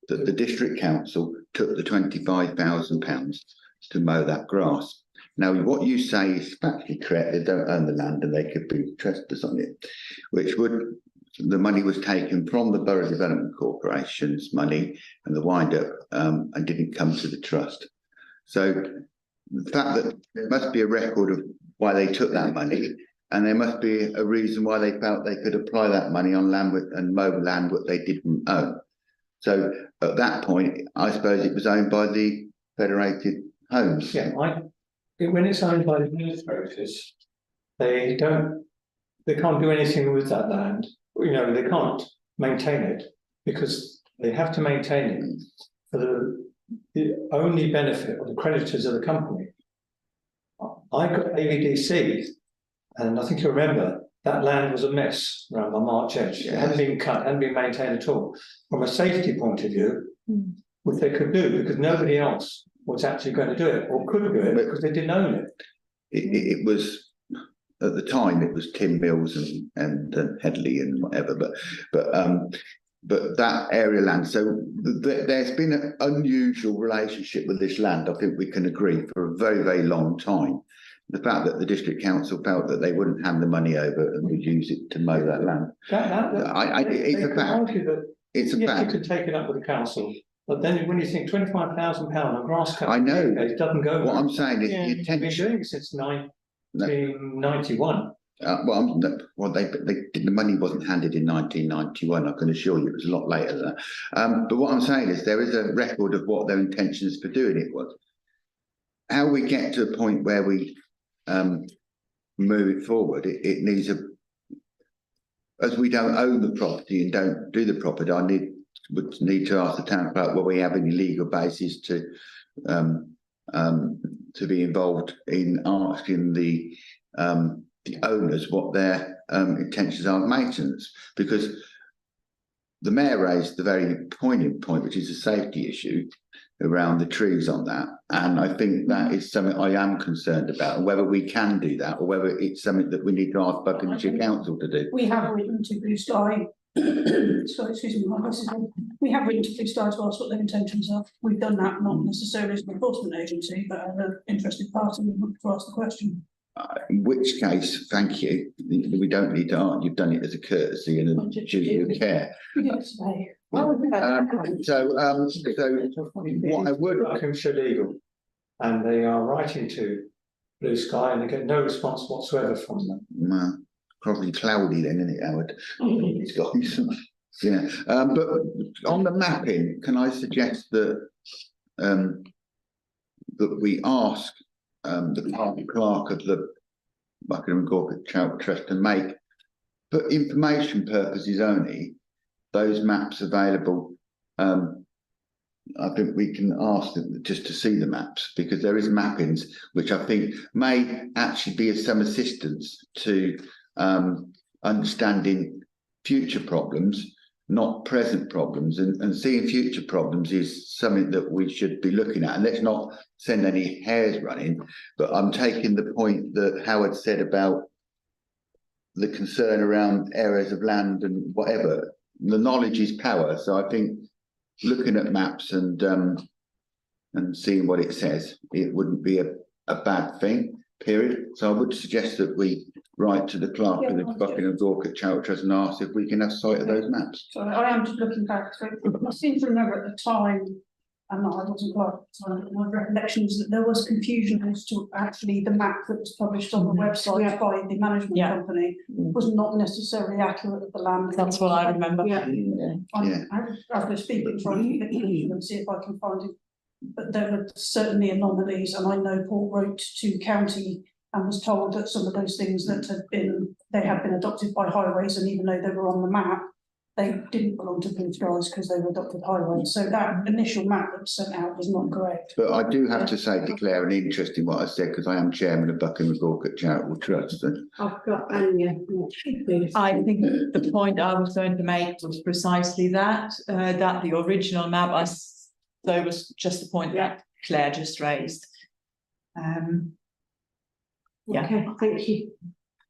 that the District Council took the £25,000 to mow that grass. Now, what you say is factually correct. They don't own the land and they could be trespassed on it, which would the money was taken from the Borough Development Corporation's money and the wind up and didn't come to the trust. So the fact that there must be a record of why they took that money, and there must be a reason why they felt they could apply that money on land and mow land what they didn't own. So at that point, I suppose it was owned by the Federated Homes. Yeah, when it's owned by the administrators, they can't do anything with that land. You know, they can't maintain it because they have to maintain it for the only benefit of the creditors of the company. I got AVDC, and I think you remember that land was a mess around my March edge. It hadn't been cut, hadn't been maintained at all. From a safety point of view, what they could do, because nobody else was actually going to do it or could do it because they didn't own it. It was, at the time, it was Tim Mills and Headley and whatever, but that area land. So there's been an unusual relationship with this land. I think we can agree for a very, very long time. The fact that the district council felt that they wouldn't hand the money over and would use it to mow that land. It's a fact. It's a fact. You could take it up with the council, but then when you think £25,000 on grass cutting, I know it doesn't go. What I'm saying is the intention. Been doing it since 1991. The money wasn't handed in 1991. I can assure you, it was a lot later than that. But what I'm saying is there is a record of what their intentions for doing it was. How we get to a point where we move it forward, it needs as we don't own the property and don't do the property, would need to ask the town clerk whether we have any legal basis to be involved in asking the owners what their intentions are of maintenance, because the mayor raised the very poignant point, which is a safety issue around the trees on that, and I think that is something I am concerned about, and whether we can do that or whether it's something that we need to ask Buckinghamshire Council to do. We have written to Blue Sky. Sorry, excuse me, we have written to Blue Sky to ask what their intentions are. We've done that not necessarily as an enforcement agency, but as an interested party to ask the question. In which case, thank you. We don't need to ask. You've done it as a courtesy and a duty of care. We did it today. So what I would Buckinghamshire Legal, and they are writing to Blue Sky, and they get no response whatsoever from them. Probably cloudy then, isn't it, Howard? These guys. Yeah. But on the mapping, can I suggest that that we ask the clerk of the Buckingham Community Wildlife Trust to make, for information purposes only, those maps available. I think we can ask them just to see the maps, because there is mappings which I think may actually be of some assistance to understanding future problems, not present problems, and seeing future problems is something that we should be looking at. And let's not send any hairs running, but I'm taking the point that Howard said about the concern around areas of land and whatever. The knowledge is power, so I think looking at maps and seeing what it says, it wouldn't be a bad thing, period. So I would suggest that we write to the clerk of the Buckingham Community Wildlife Trust and ask if we can have sight of those maps. So I am just looking back. So I seem to remember at the time, and I wasn't quite at the time, but my recollection is that there was confusion as to actually the map that was published on the website by the management company was not necessarily accurate of the land. That's what I remember. After speaking, trying to get it and see if I can find it. But there were certainly anomalies, and I know Paul wrote to county and was told that some of those things that they had been adopted by highways, and even though they were on the map, they didn't belong to Blue Skies because they were adopted highways. So that initial map that was sent out was not correct. But I do have to say, declare an interest in what I said, because I am chairman of Buckingham Community Charitable Trust. I've got Anya. I think the point I was going to make was precisely that, that the original map, so was just the point that Claire just raised. Okay, thank you.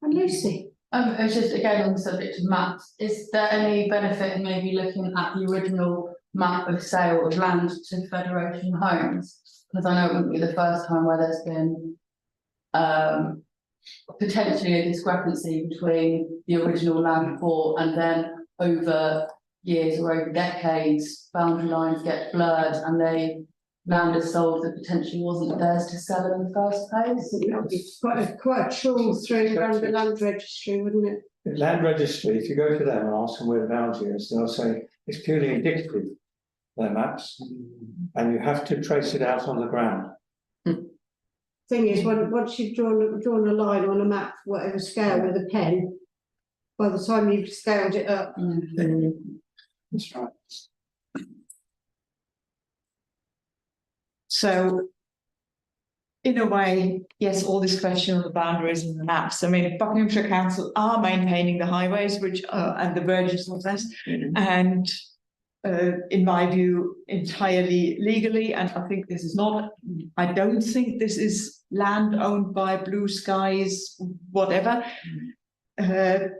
And Lucy? It's just again on the subject of maps. Is there any benefit in maybe looking at the original map of sale of land to Federation Homes? Because I know it wouldn't be the first time where there's been potentially a discrepancy between the original land report and then over years or over decades, boundary lines get blurred and land is sold that potentially wasn't theirs to sell in the first place. That would be quite a trawl through around the land registry, wouldn't it? The land registry, if you go to them and ask them where the boundary is, they'll say it's purely indicative, their maps, and you have to trace it out on the ground. Thing is, once you've drawn a line on a map, whatever scale with a pen, by the time you've scaled it up. That's right. So, in a way, yes, all this question of the boundaries and the maps. I mean, Buckinghamshire Council are maintaining the highways, which are and the verges of this, and in my view, entirely legally. And I think this is not. I don't think this is land owned by Blue Skies, whatever. That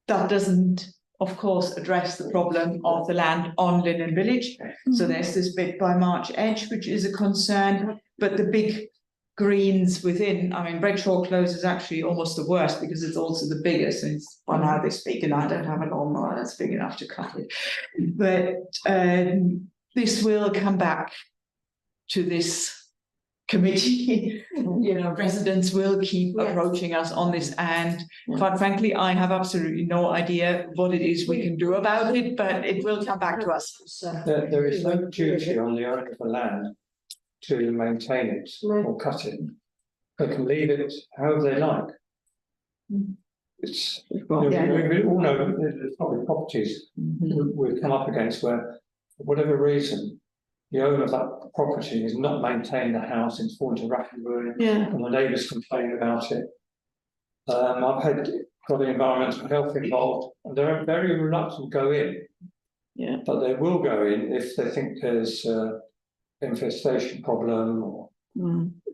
doesn't, of course, address the problem of the land on Linden Village. So there's this bit by March Edge, which is a concern, but the big greens within, I mean, Breakshaw Close is actually almost the worst because it's also the biggest. And it's by now this big, and I don't have a lawnmower that's big enough to cut it. But this will come back to this committee. You know, residents will keep approaching us on this, and quite frankly, I have absolutely no idea what it is we can do about it, but it will come back to us. There is no duty on the owner of the land to maintain it or cut it. They can leave it however they like. It's we all know there's probably properties we've come up against where, for whatever reason, the owner of that property has not maintained the house, it's fallen to rack and ruin, and the neighbours complain about it. I've got the environmental health involved, and they're very reluctant to go in. But they will go in if they think there's infestation problem or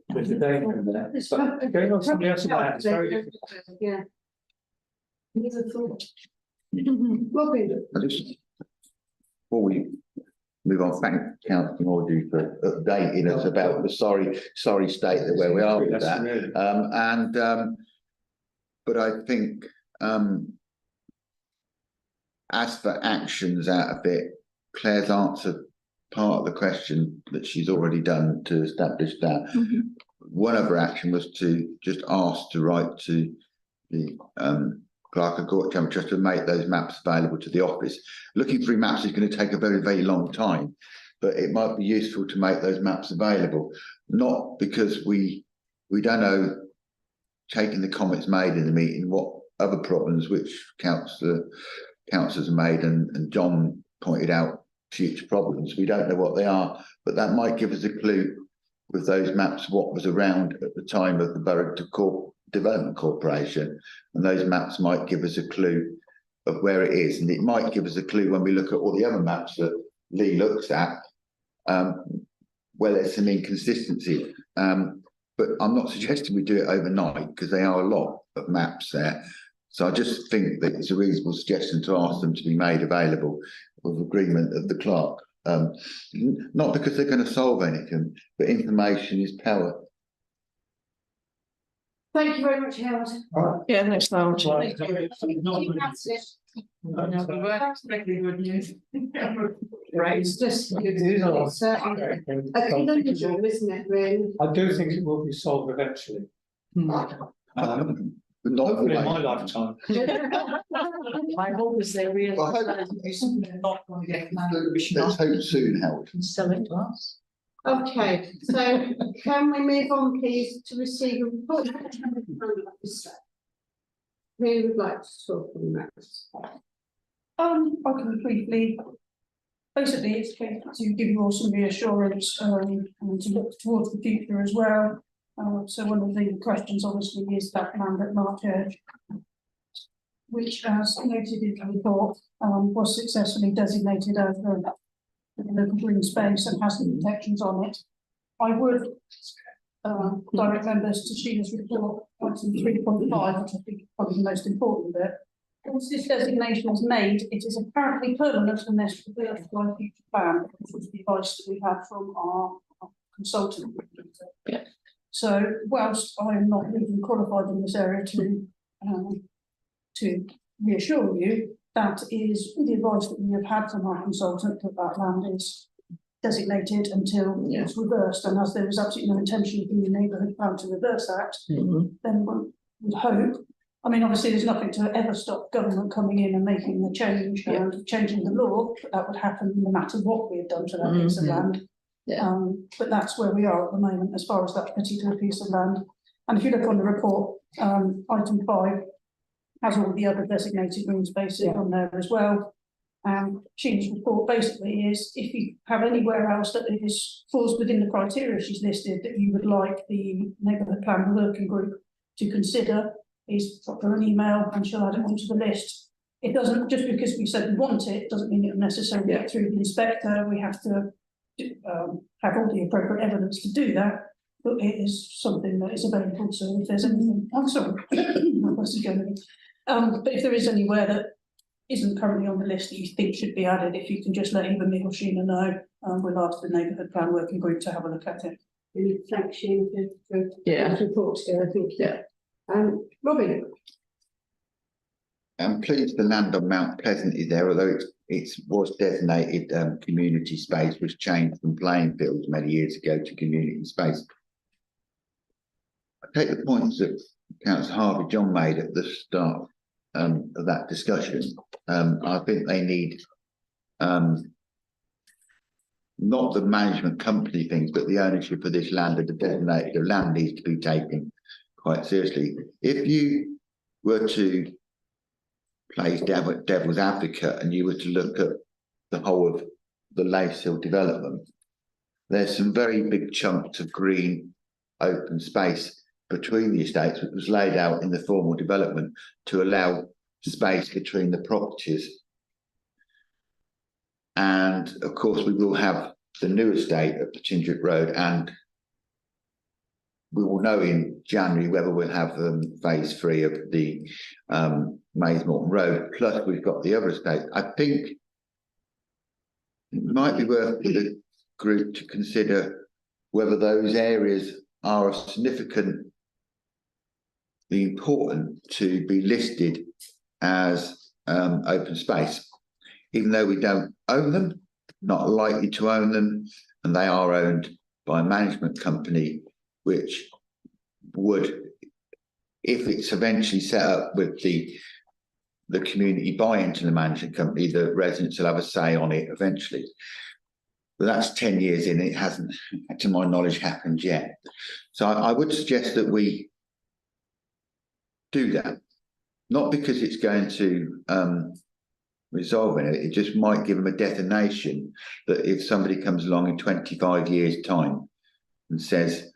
there's a danger in there. But going on somebody else's land is very difficult. Yeah. Before we move on, thank Councillor Mordew for updating us about the sorry state that where we are with that. But I think as for actions out of it, Claire's answered part of the question that she's already done to establish that. One other action was to just ask to write to the Clerk of Court Chamber just to make those maps available to the office. Looking through maps is going to take a very, very long time, but it might be useful to make those maps available. Not because we don't know, taking the comments made in the meeting, what other problems which councillors made and John pointed out future problems. We don't know what they are, but that might give us a clue with those maps what was around at the time of the Borough Development Corporation, and those maps might give us a clue of where it is, and it might give us a clue when we look at all the other maps that Lee looks at, where there's some inconsistency. But I'm not suggesting we do it overnight because they are a lot of maps there. So I just think that it's a reasonable suggestion to ask them to be made available with agreement of the clerk. Not because they're going to solve anything, but information is power. Thank you very much, Howard. Yeah, next time. We weren't expecting good news. Right, it's just a conundrum, isn't it, really? I do think it will be solved eventually. But not hopefully in my lifetime. My hope is they realise that it's not going to get Let's hope soon, Howard. sell it to us. Okay, so can we move on, please, to receive a report? Who would like to talk on that? I can briefly, basically, it's to give you all some reassurance and to look towards the future as well. So one of the questions obviously is that land at March Edge, which, as noted in the report, was successfully designated as the local green space and has the protections on it. I would direct members to Sheila's report, item 3.5, which I think is probably the most important bit. Once this designation is made, it is apparently permanent unless reversed by a future plan, which was the advice that we had from our consultant. So whilst I am not legally qualified in this area to reassure you, that is the advice that we have had from our consultant, that land is designated until it's reversed, and as there is absolutely no intention in the neighbourhood plan to reverse that, then we would hope. I mean, obviously, there's nothing to ever stop government coming in and making the change and changing the law, but that would happen no matter what we have done to that piece of land. But that's where we are at the moment as far as that particular piece of land. And if you look on the report, item 5 has all the other designated green spaces on there as well. Sheena's report basically is if you have anywhere else that falls within the criteria she's listed that you would like the neighbourhood plan working group to consider, is drop her an email and she'll add it onto the list. It doesn't, just because we said we want it, doesn't mean it will necessarily get through the inspector. We have to have all the appropriate evidence to do that, but it is something that is available. So if there's anything, I'm sorry, but if there is anywhere that isn't currently on the list that you think should be added, if you can just let either me or Sheena know, we'll ask the neighbourhood plan working group to have a look at it. Thanks, Sheena, for that report together, I think. Robin. I'm pleased the land on Mount Pleasant is there, although it was designated community space, was changed from playing fields many years ago to community space. I take the points that Councillor Harvey John made at the start of that discussion. I think they need not the management company things, but the ownership of this land and the designated land needs to be taken quite seriously. If you were to play devil's advocate and you were to look at the whole of the Lace Hill development, there's some very big chunks of green open space between the estates, which was laid out in the formal development to allow space between the properties. And of course, we will have the new estate at Tingewick Road, and we will know in January whether we'll have phase 3 of the Mays Morton Road. Plus, we've got the other estate. I think it might be worth for the group to consider whether those areas are significantly important to be listed as open space, even though we don't own them, not likely to own them, and they are owned by a management company, which would, if it's eventually set up with the community buy into the management company, the residents will have a say on it eventually. But that's 10 years in, it hasn't, to my knowledge, happened yet. So I would suggest that we do that, not because it's going to resolve it, it just might give them a definition that if somebody comes along in 25 years' time and says,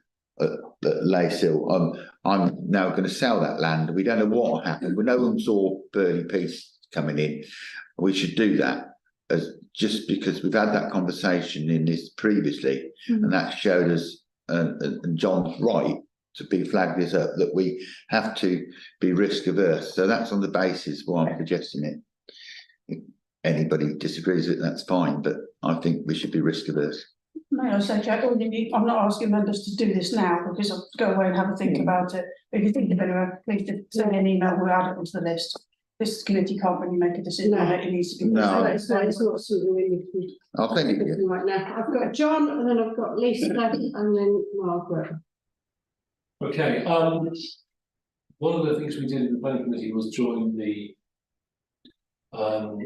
Lace Hill, I'm now going to sell that land. We don't know what will happen. No one saw Burley Peace coming in. We should do that, as just because we've had that conversation in this previously, and that showed us, and John's right to be flagged this up, that we have to be risk averse. So that's on the basis why I'm suggesting it. If anybody disagrees with it, that's fine, but I think we should be risk averse. May I say, Jack, I'm not asking members to do this now because I'll go away and have a think about it. But if you think of anyone, please send me an email, we'll add it onto the list. This committee can't really make a decision on it, it needs to be. No. It's not something we need to be I'll think of it right now. I've got John, and then I've got Lisa, and then Margaret. Okay, one of the things we did in the planning committee was join the oh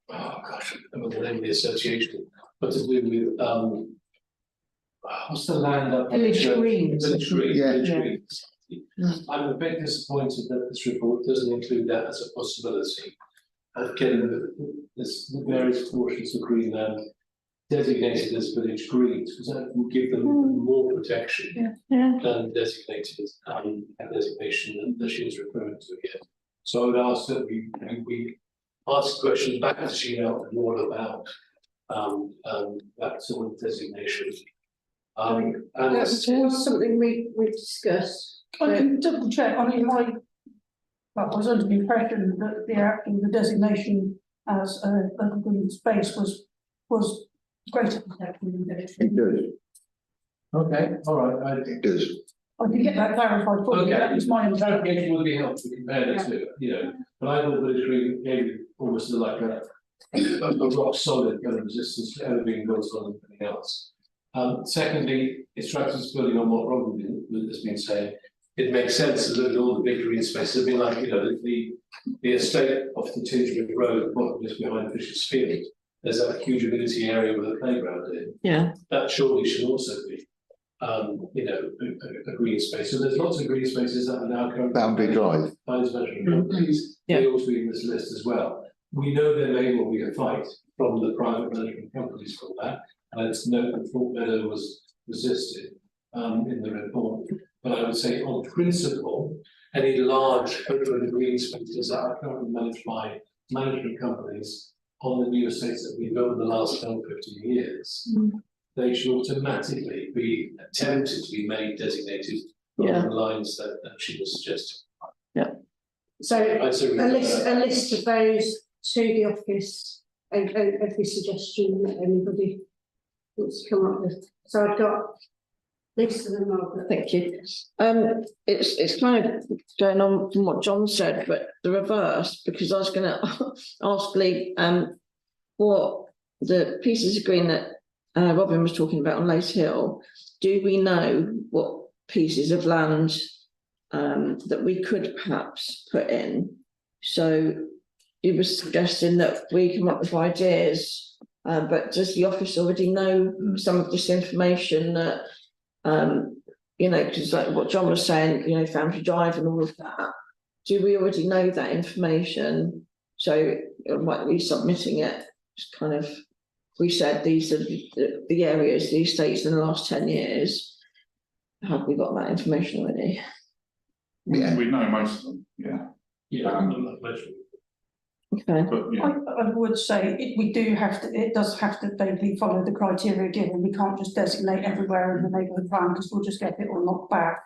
gosh, I don't know the name of the association, but to do with what's the land up? Village Greens. Village Greens. Yeah. Village Greens. I'm a bit disappointed that this report doesn't include that as a possibility. And getting the various portions of Greenland designated as village greens, because that will give them more protection than designated as designation that she was referring to again. So I would ask that we ask questions back to Sheena more about that sort of designation. And That was something we discussed. I can double check. I mean, I was under the impression that the designation as a local green space was greater protection than village. It does. Okay, all right, It does. I can get that clarified for you, okay, that was my understanding. clarification would be helpful compared to, you know, but I thought Village Green gave almost like a rock solid kind of resistance to ever being built on anything else. Secondly, it strikes us building on what Robin has been saying. It makes sense to look at all the big green spaces. I mean, like, you know, the estate off the Tingewick Road, just behind Fisher's Field, there's that huge amenity area with a playground in. Yeah. That surely should also be, you know, a green space. So there's lots of green spaces that are now currently. Boundary Drive. By these management companies, they also be in this list as well. We know there may well be a fight from the private management companies for that. And it's noted that Fort Meadow was resisted in the report. But I would say on principle, any large open green spaces that are currently managed by management companies on the new estates that we've built in the last 10 or 15 years, they should automatically be attempted to be made designated along the lines that she was suggesting. Yeah. So a list of those to the office, every suggestion that anybody wants to come up with. So I've got Lisa and Margaret. Thank you. It's kind of going on from what John said, but the reverse, because I was going to ask Lee, what the pieces of green that Robin was talking about on Lace Hill, do we know what pieces of land that we could perhaps put in? So you were suggesting that we come up with ideas, but does the office already know some of this information that, you know, because like what John was saying, you know, Foundry Drive and all of that, do we already know that information? So it might be submitting it, just kind of, we said these are the areas, the estates in the last 10 years. Have we got that information already? Yeah. We know most of them, yeah. Yeah, okay. But, yeah. I would say we do have to, it does have to vaguely follow the criteria given. We can't just designate everywhere in the neighbourhood plan because we'll just get it all knocked back.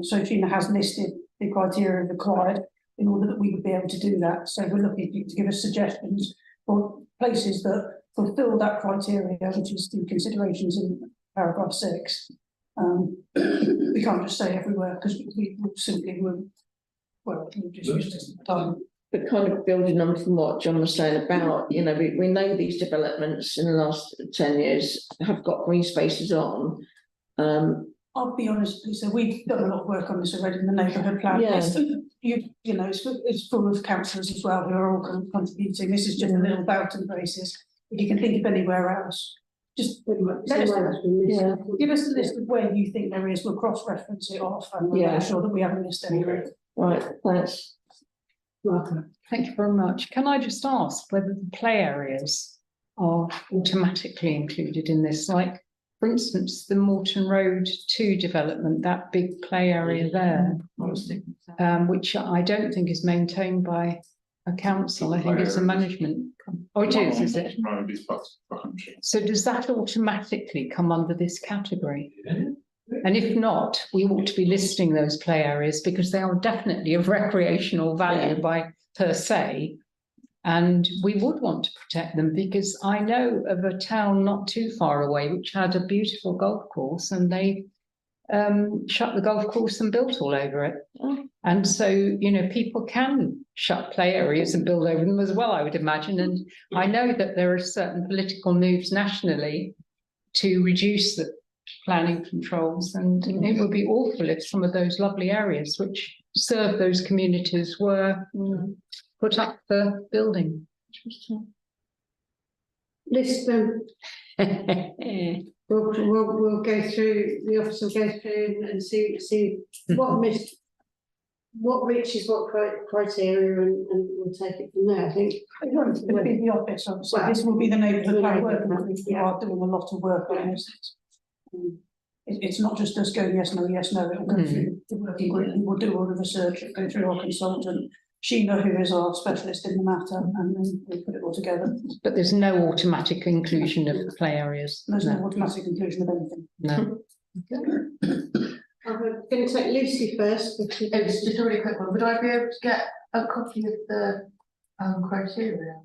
So Gina has listed the criteria required in order that we would be able to do that. So we're looking to give us suggestions for places that fulfil that criteria, which is the considerations in paragraph 6. We can't just say everywhere because we simply would, well, we just use time. But kind of building on from what John was saying about, you know, we know these developments in the last 10 years have got green spaces on. I'll be honest, Lisa, we've done a lot of work on this already in the neighbourhood plan. Yes. You know, it's full of councillors as well who are all contributing. This is just a little Bourton basis. If you can think of anywhere else, just let us know. Give us a list of where you think there is. We'll cross-reference it off and we'll make sure that we haven't missed anywhere. Right, thanks. Welcome. Thank you very much. Can I just ask whether the play areas are automatically included in this? Like, for instance, the Moreton Road 2 development, that big play area there, which I don't think is maintained by a council. I think it's a management. Oh, it is it? So does that automatically come under this category? And if not, we ought to be listing those play areas because they are definitely of recreational value per se. And we would want to protect them because I know of a town not too far away which had a beautiful golf course and they shut the golf course and built all over it. And so, you know, people can shut play areas and build over them as well, I would imagine. And I know that there are certain political moves nationally to reduce the planning controls, and it would be awful if some of those lovely areas which serve those communities were put up for building. List them. We'll go through, the office will go through and see what reaches what criteria and we'll take it from there. I think it's going to be the office, obviously. This will be the neighbourhood plan work. We are doing a lot of work on this. It's not just us going yes, no, it'll go through the working group, and we'll do all the research, go through our consultant, Sheena, who is our specialist in the matter, and then we'll put it all together. But there's no automatic inclusion of the play areas. There's no automatic inclusion of anything. No. I'm going to take Lucy first. It's just a really quick one. Would I be able to get a copy of the criteria?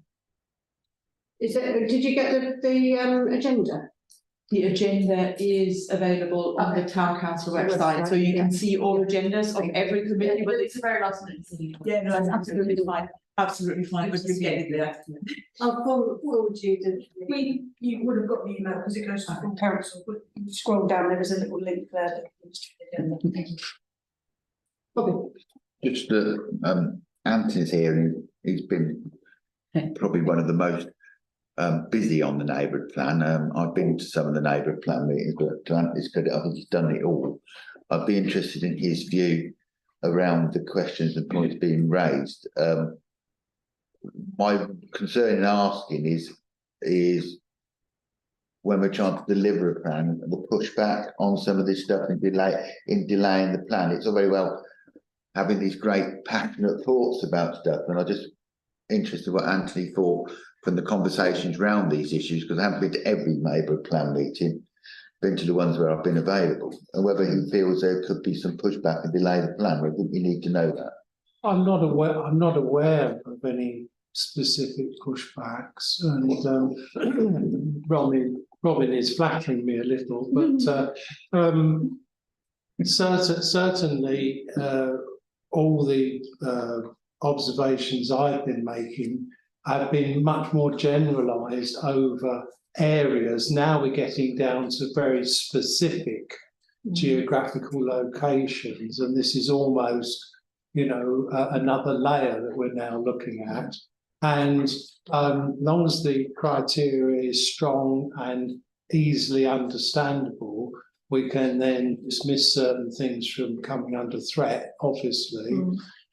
Did you get the agenda? The agenda is available on the town council website, so you can see all agendas of every committee, but it's a very last minute. yeah, no, that's absolutely fine, but you'll get it there. I'll forward you the. You would have got the email because it goes to full council, but you scroll down, there is a little link there that leads to the agenda. Just Anthony's here, and he's been probably one of the most busy on the neighbourhood plan. I've been to some of the neighbourhood plan meetings, but to Anthony's credit, I think he's done it all. I'd be interested in his view around the questions and points being raised. My concern in asking is when we're trying to deliver a plan, the pushback on some of this stuff and delaying the plan. It's all very well having these great passionate thoughts about stuff, and I just interested what Anthony thought from the conversations around these issues, because I haven't been to every neighbourhood plan meeting, been to the ones where I've been available, and whether he feels there could be some pushback and delay the plan. I think you need to know that. I'm not aware of any specific pushbacks, and Robin is flattering me a little, but certainly all the observations I've been making have been much more generalised over areas. Now we're getting down to very specific geographical locations, and this is almost, another layer that we're now looking at. And as long as the criteria is strong and easily understandable, we can then dismiss certain things from coming under threat, obviously.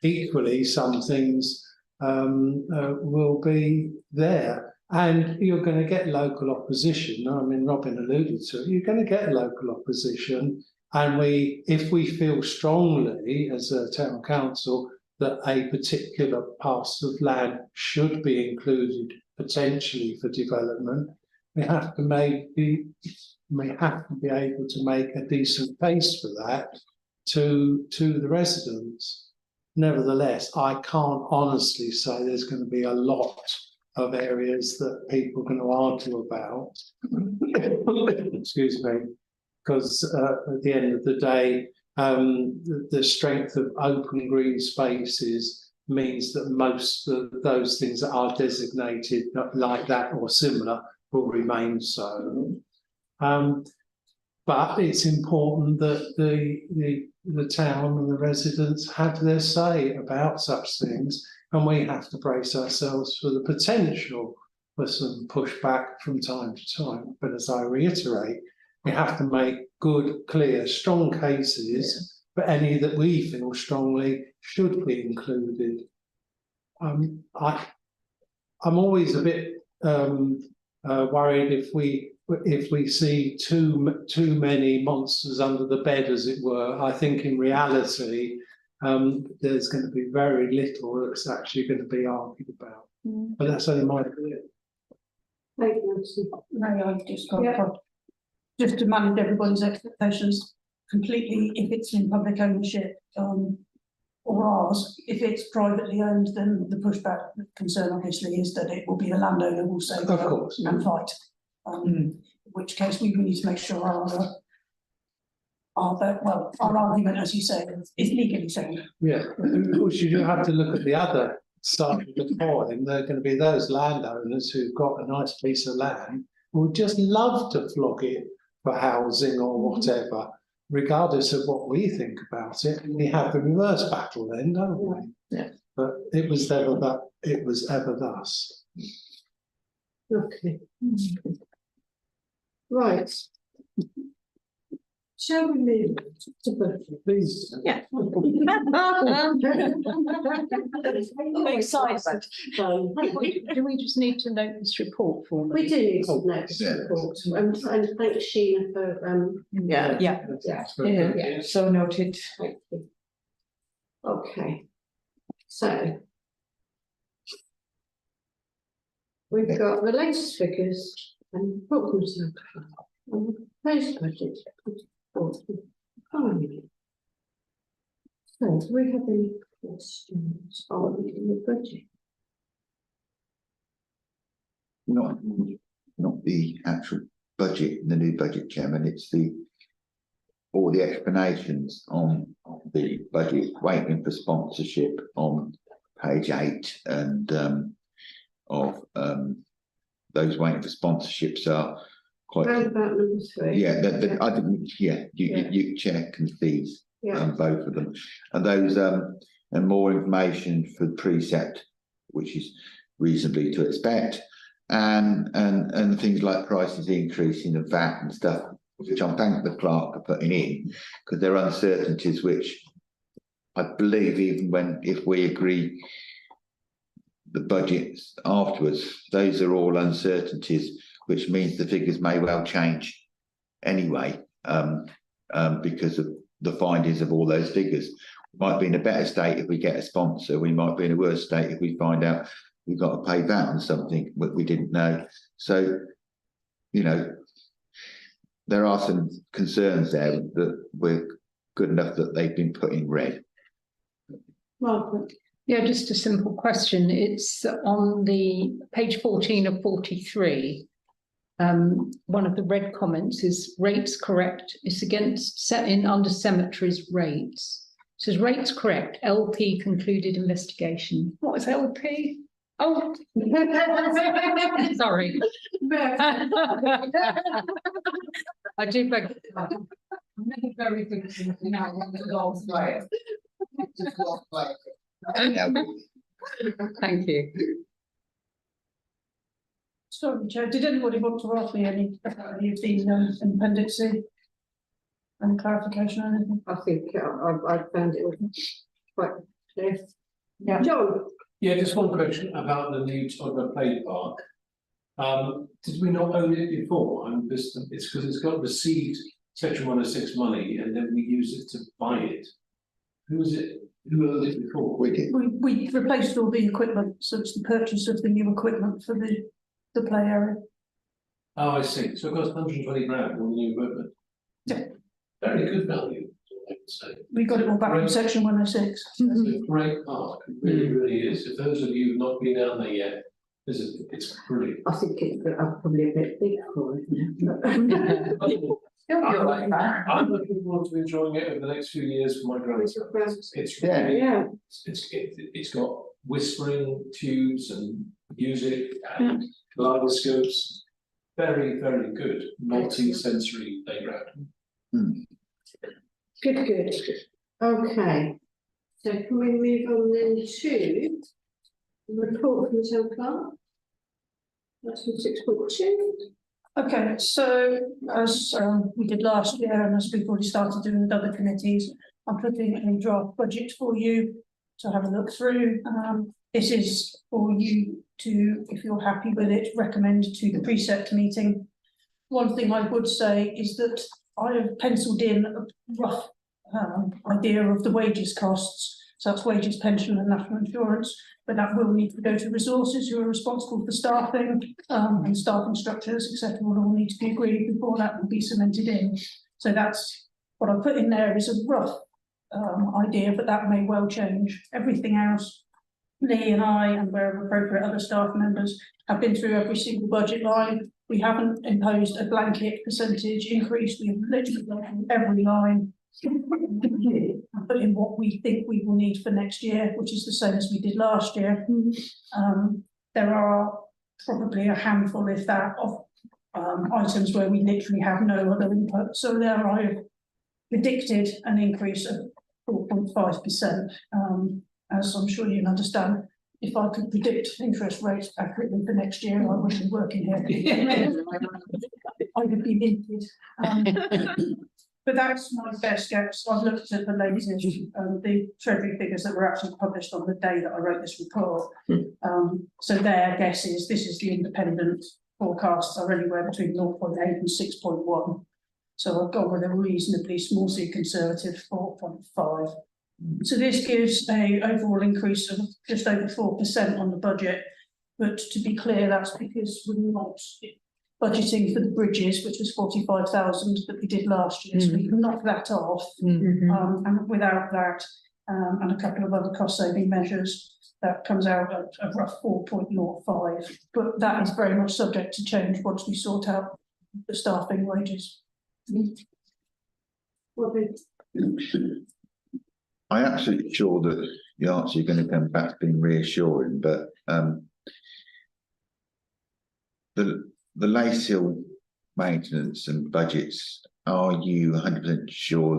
Equally, some things will be there. And you're going to get local opposition. I mean, Robin alluded to it. You're going to get local opposition. And if we feel strongly as a town council that a particular parcel of land should be included potentially for development, we have to be able to make a decent case for that to the residents. Nevertheless, I can't honestly say there's going to be a lot of areas that people are going to argue about. Excuse me, because at the end of the day, the strength of open green spaces means that most of those things that are designated like that or similar will remain so. But it's important that the town and the residents have their say about such things, and we have to brace ourselves for the potential for some pushback from time to time. But as I reiterate, we have to make good, clear, strong cases for any that we feel strongly should be included. I'm always a bit worried if we see too many monsters under the bed, as it were. I think in reality, there's going to be very little that's actually going to be argued about. But that's only my opinion. Thank you, No, I've just got just to manage everybody's expectations completely. If it's in public ownership or ours, if it's privately owned, then the pushback concern obviously is that it will be the landowner who will say of course and fight. In which case we need to make sure our argument, as you say, is legally sound. Yeah, of course you do have to look at the other side of the coin. There are going to be those landowners who've got a nice piece of land who would just love to flog it for housing or whatever, regardless of what we think about it. And we have the reverse battle then, don't we? Yeah. But it was ever thus. Okay. Right. Shall we move to Buckingham? Please. Yeah. Excited. Do we just need to note this report for me? We do need to note this report, and thank Sheena for Yeah. So noted. Thank you. Okay. So we've got the latest figures and problems and the proposed budget. So do we have any questions on the budget? Not the actual budget, the new budget, Chairman. It's all the explanations on the budget, waiting for sponsorship on page 8, and those waiting for sponsorships are quite. Round about number 3. Yeah, I think, you check and these, both of them, and those and more information for precept, which is reasonably to expect, and things like prices increasing and VAT and stuff, which I thank the clerk for putting in, because there are uncertainties which I believe if we agree the budgets afterwards, those are all uncertainties, which means the figures may well change anyway, because of the findings of all those figures. We might be in a better state if we get a sponsor. We might be in a worse state if we find out we've got to pay VAT on something that we didn't know. So, there are some concerns there that we're good enough that they've been put in red. Margaret. Yeah, just a simple question. It's on the page 14 of 43. One of the red comments is rates correct. It's against set in under cemeteries rates. It says rates correct. LP concluded investigation. What is LP? Oh, sorry. I do beg. I'm very good now. Thank you. Sorry, Chair, did anybody want to ask me any of the appendix C? Any clarification or anything? I think I found it quite clear. Yeah. John? Yeah, just one question about the new Toddler Play Park. Did we not own it before? It's because it's got received Section 106 money and then we use it to buy it. Who was it? Who owned it before? We did. We replaced all the equipment, so it's the purchase of the new equipment for the play area. Oh, I see. So it cost 120 grand on the new equipment. Yeah. Very good value, I would say. We got it all back from Section 106. It's a great park. It really, really is. If those of you who've not been down there yet, it's brilliant. I think it's probably a bit big for it. I'm looking forward to enjoying it over the next few years for my grandson. It's really, it's got whispering tubes and music and kaleidoscopes. Very, very good multi-sensory playground. Good. Okay. So can we move on then to the report from the town clerk? That's from 6.2. Okay, so as we did last year, and as we've already started doing with other committees, I'm putting a draft budget for you to have a look through. This is for you to, if you're happy with it, recommend to the precept meeting. One thing I would say is that I have penciled in a rough idea of the wages costs. So that's wages, pension and national insurance, but that will need to go to resources who are responsible for staffing and staffing structures, etc. will all need to be agreed before that will be cemented in. So that's what I put in there is a rough idea, but that may well change. Everything else, Lee and I, and where appropriate other staff members, have been through every single budget line. We haven't imposed a blanket percentage increase. We have literally gone through every line, put in what we think we will need for next year, which is the same as we did last year. There are probably a handful, if that, of items where we literally have no other input. So there I have predicted an increase of 4.5%. As I'm sure you understand, if I could predict interest rates accurately for next year, I wouldn't be working here. I would be minted. But that's my best guess. I've looked at the latest, the Treasury figures that were actually published on the day that I wrote this report. So their guess is, this is the independent forecasts are anywhere between 0.8 and 6.1. So I've gone with a reasonably small c conservative 4.5. So this gives a overall increase of just over 4% on the budget. But to be clear, that's because we're not budgeting for the bridges, which was 45,000 that we did last year. So we can knock that off. And without that, and a couple of other cost saving measures, that comes out at a rough 4.05. But that is very much subject to change once we sort out the staffing wages. I'm absolutely sure that the answer you're going to come back being reassuring, but the Lace Hill maintenance and budgets, are you 100% sure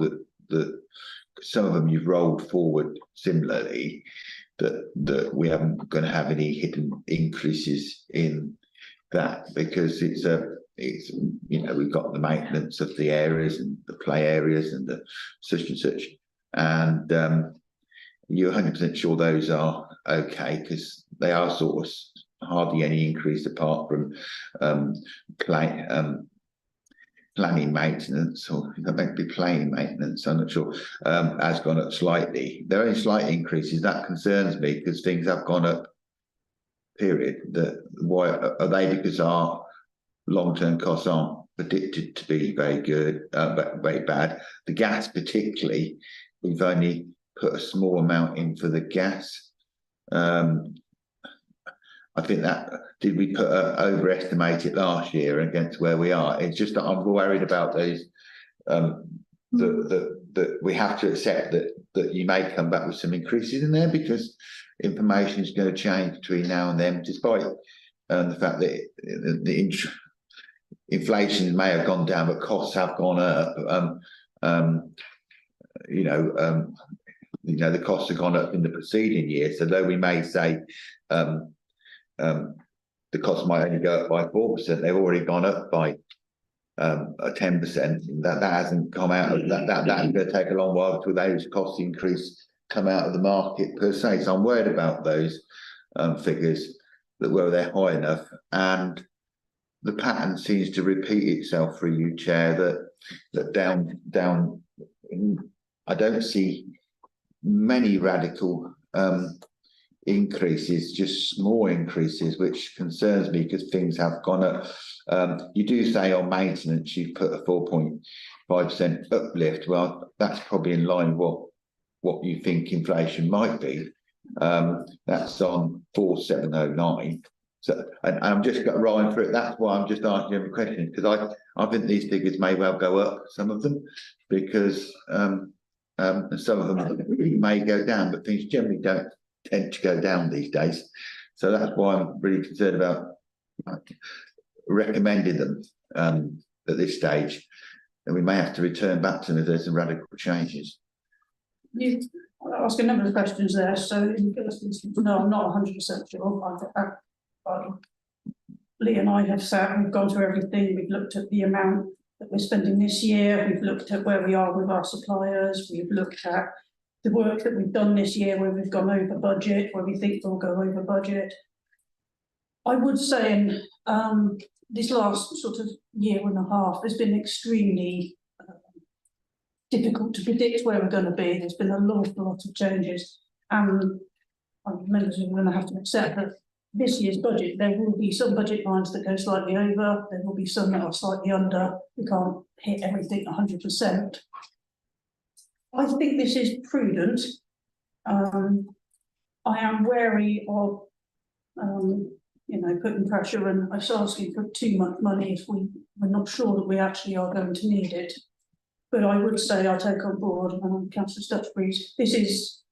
that some of them you've rolled forward similarly, that we haven't going to have any hidden increases in that? Because it's you know, we've got the maintenance of the areas and the play areas and the such and such, and you're 100% sure those are okay, because they are sort of hardly any increase apart from planning maintenance, or that might be playing maintenance, I'm not sure, has gone up slightly. There are only slight increases. That concerns me because things have gone up, period. Why are they? Because our long-term costs aren't predicted to be very good, but very bad. The gas particularly, we've only put a small amount in for the gas. I think that, did we overestimate it last year against where we are? It's just that I'm worried about those, that we have to accept that you may come back with some increases in there, because information is going to change between now and then, despite the fact that the inflation may have gone down, but costs have gone up. The costs have gone up in the preceding year. So though we may say the cost might only go up by 4%, they've already gone up by 10%. That hasn't come out of that's going to take a long while till those cost increase come out of the market per se. So I'm worried about those figures, that whether they're high enough. And the pattern seems to repeat itself through you, Chair, that down I don't see many radical increases, just small increases, which concerns me because things have gone up. You do say on maintenance you put a 4.5% uplift. Well, that's probably in line with what you think inflation might be. That's on 4709. So, and I'm just got Ryan for it. That's why I'm just asking him a question, because I think these figures may well go up, some of them, because and some of them may go down, but things generally don't tend to go down these days. So that's why I'm really concerned about recommending them at this stage, and we may have to return back to them if there's some radical changes. You ask a number of questions there. So in the first instance, no, I'm not 100% sure. Lee and I have sat, we've gone through everything. We've looked at the amount that we're spending this year. We've looked at where we are with our suppliers. We've looked at the work that we've done this year, where we've gone over budget, where we think we'll go over budget. I would say in this last sort of year and a half, it's been extremely difficult to predict where we're going to be. There's been an awful lot of changes, and members are going to have to accept that this year's budget, there will be some budget lines that go slightly over, there will be some that are slightly under. We can't hit everything 100%. I think this is prudent. I am wary of, putting pressure and us asking for too much money if we're not sure that we actually are going to need it. But I would say I take on board, Councillor Stutchbury's, this is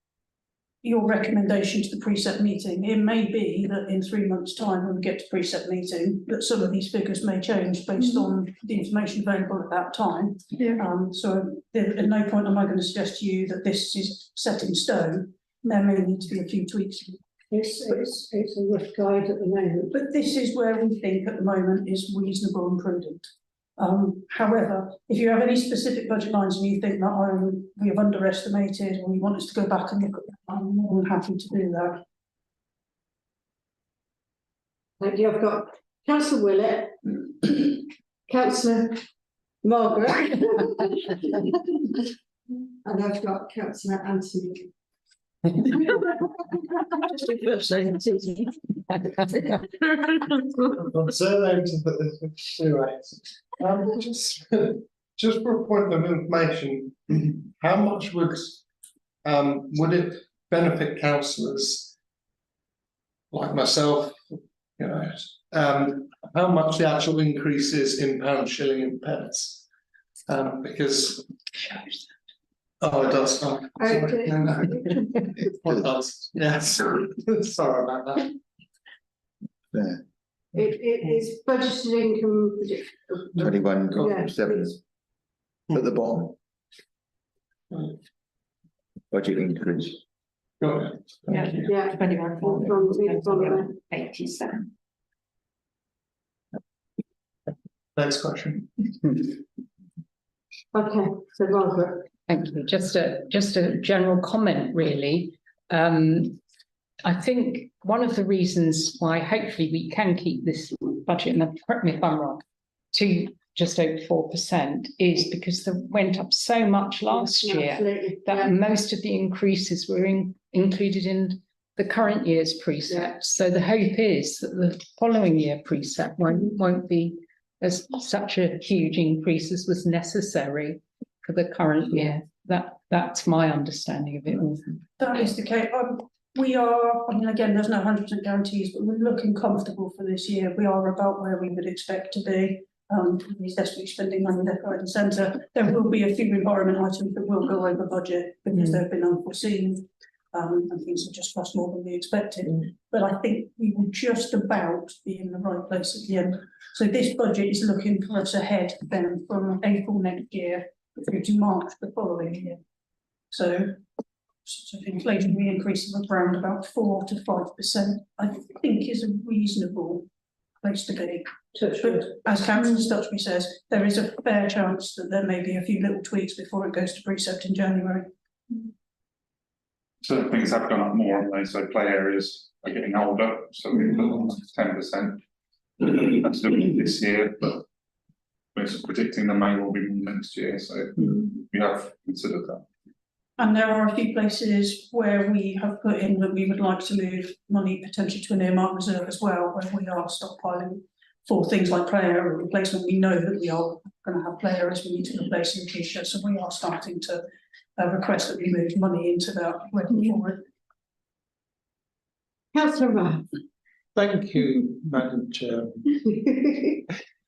your recommendation to the precept meeting. It may be that in 3 months' time, when we get to precept meeting, that some of these figures may change based on the information available at that time. Yeah. So at no point am I going to suggest to you that this is set in stone. There may need to be a few tweaks. It's a rough guide at the moment. But this is where we think at the moment is reasonable and prudent. However, if you have any specific budget lines and you think that we have underestimated, or you want us to go back and look at them, I'm more than happy to do that. Thank you. I've got Councillor Willett, Councillor Margaret, and I've got Councillor Anthony. Just for a point of information, how much would it benefit councillors like myself you know, how much the actual increase is in pound, shilling and pence. Because. Oh, it does. Sorry. Okay. No. It does. Yes. Sorry about that. Yeah, It is budgeted income. 21.7 at the bottom. Budget increase. Got it. Yeah. Yeah. 87. Next question. Okay, so Margaret. Thank you. Just a general comment, really. I think one of the reasons why hopefully we can keep this budget, and correct me if I'm wrong, to just over 4% is because they went up so much last year that most of the increases were included in the current year's precept. So the hope is that the following year precept won't be as such a huge increase as was necessary for the current year. That's my understanding of it all. That is the case. We are, I mean, again, there's no 100% guarantees, but we're looking comfortable for this year. We are about where we would expect to be. He's desperately spending money left, right and centre. There will be a few environment items that will go over budget because they've been unforeseen and things have just cost more than we expected. But I think we will just about be in the right place at the end. So this budget is looking for us ahead then from April next year through to March the following year. So inflationary increase of around about 4 to 5%, I think is a reasonable place to be. But as Councillor Stutchby says, there is a fair chance that there may be a few little tweaks before it goes to precept in January. So things have gone up more on those, so play areas are getting older, so we put on 10%. That's doing this year, but we're predicting the May will be more next year, so we have considered that. And there are a few places where we have put in that we would like to move money potentially to an earmark reserve as well, where we are stockpiling for things like play area replacement. We know that we are going to have play areas we need to replace in the future, so we are starting to request that we move money into that ready for it. Councillor Rath. Thank you, Madam Chair.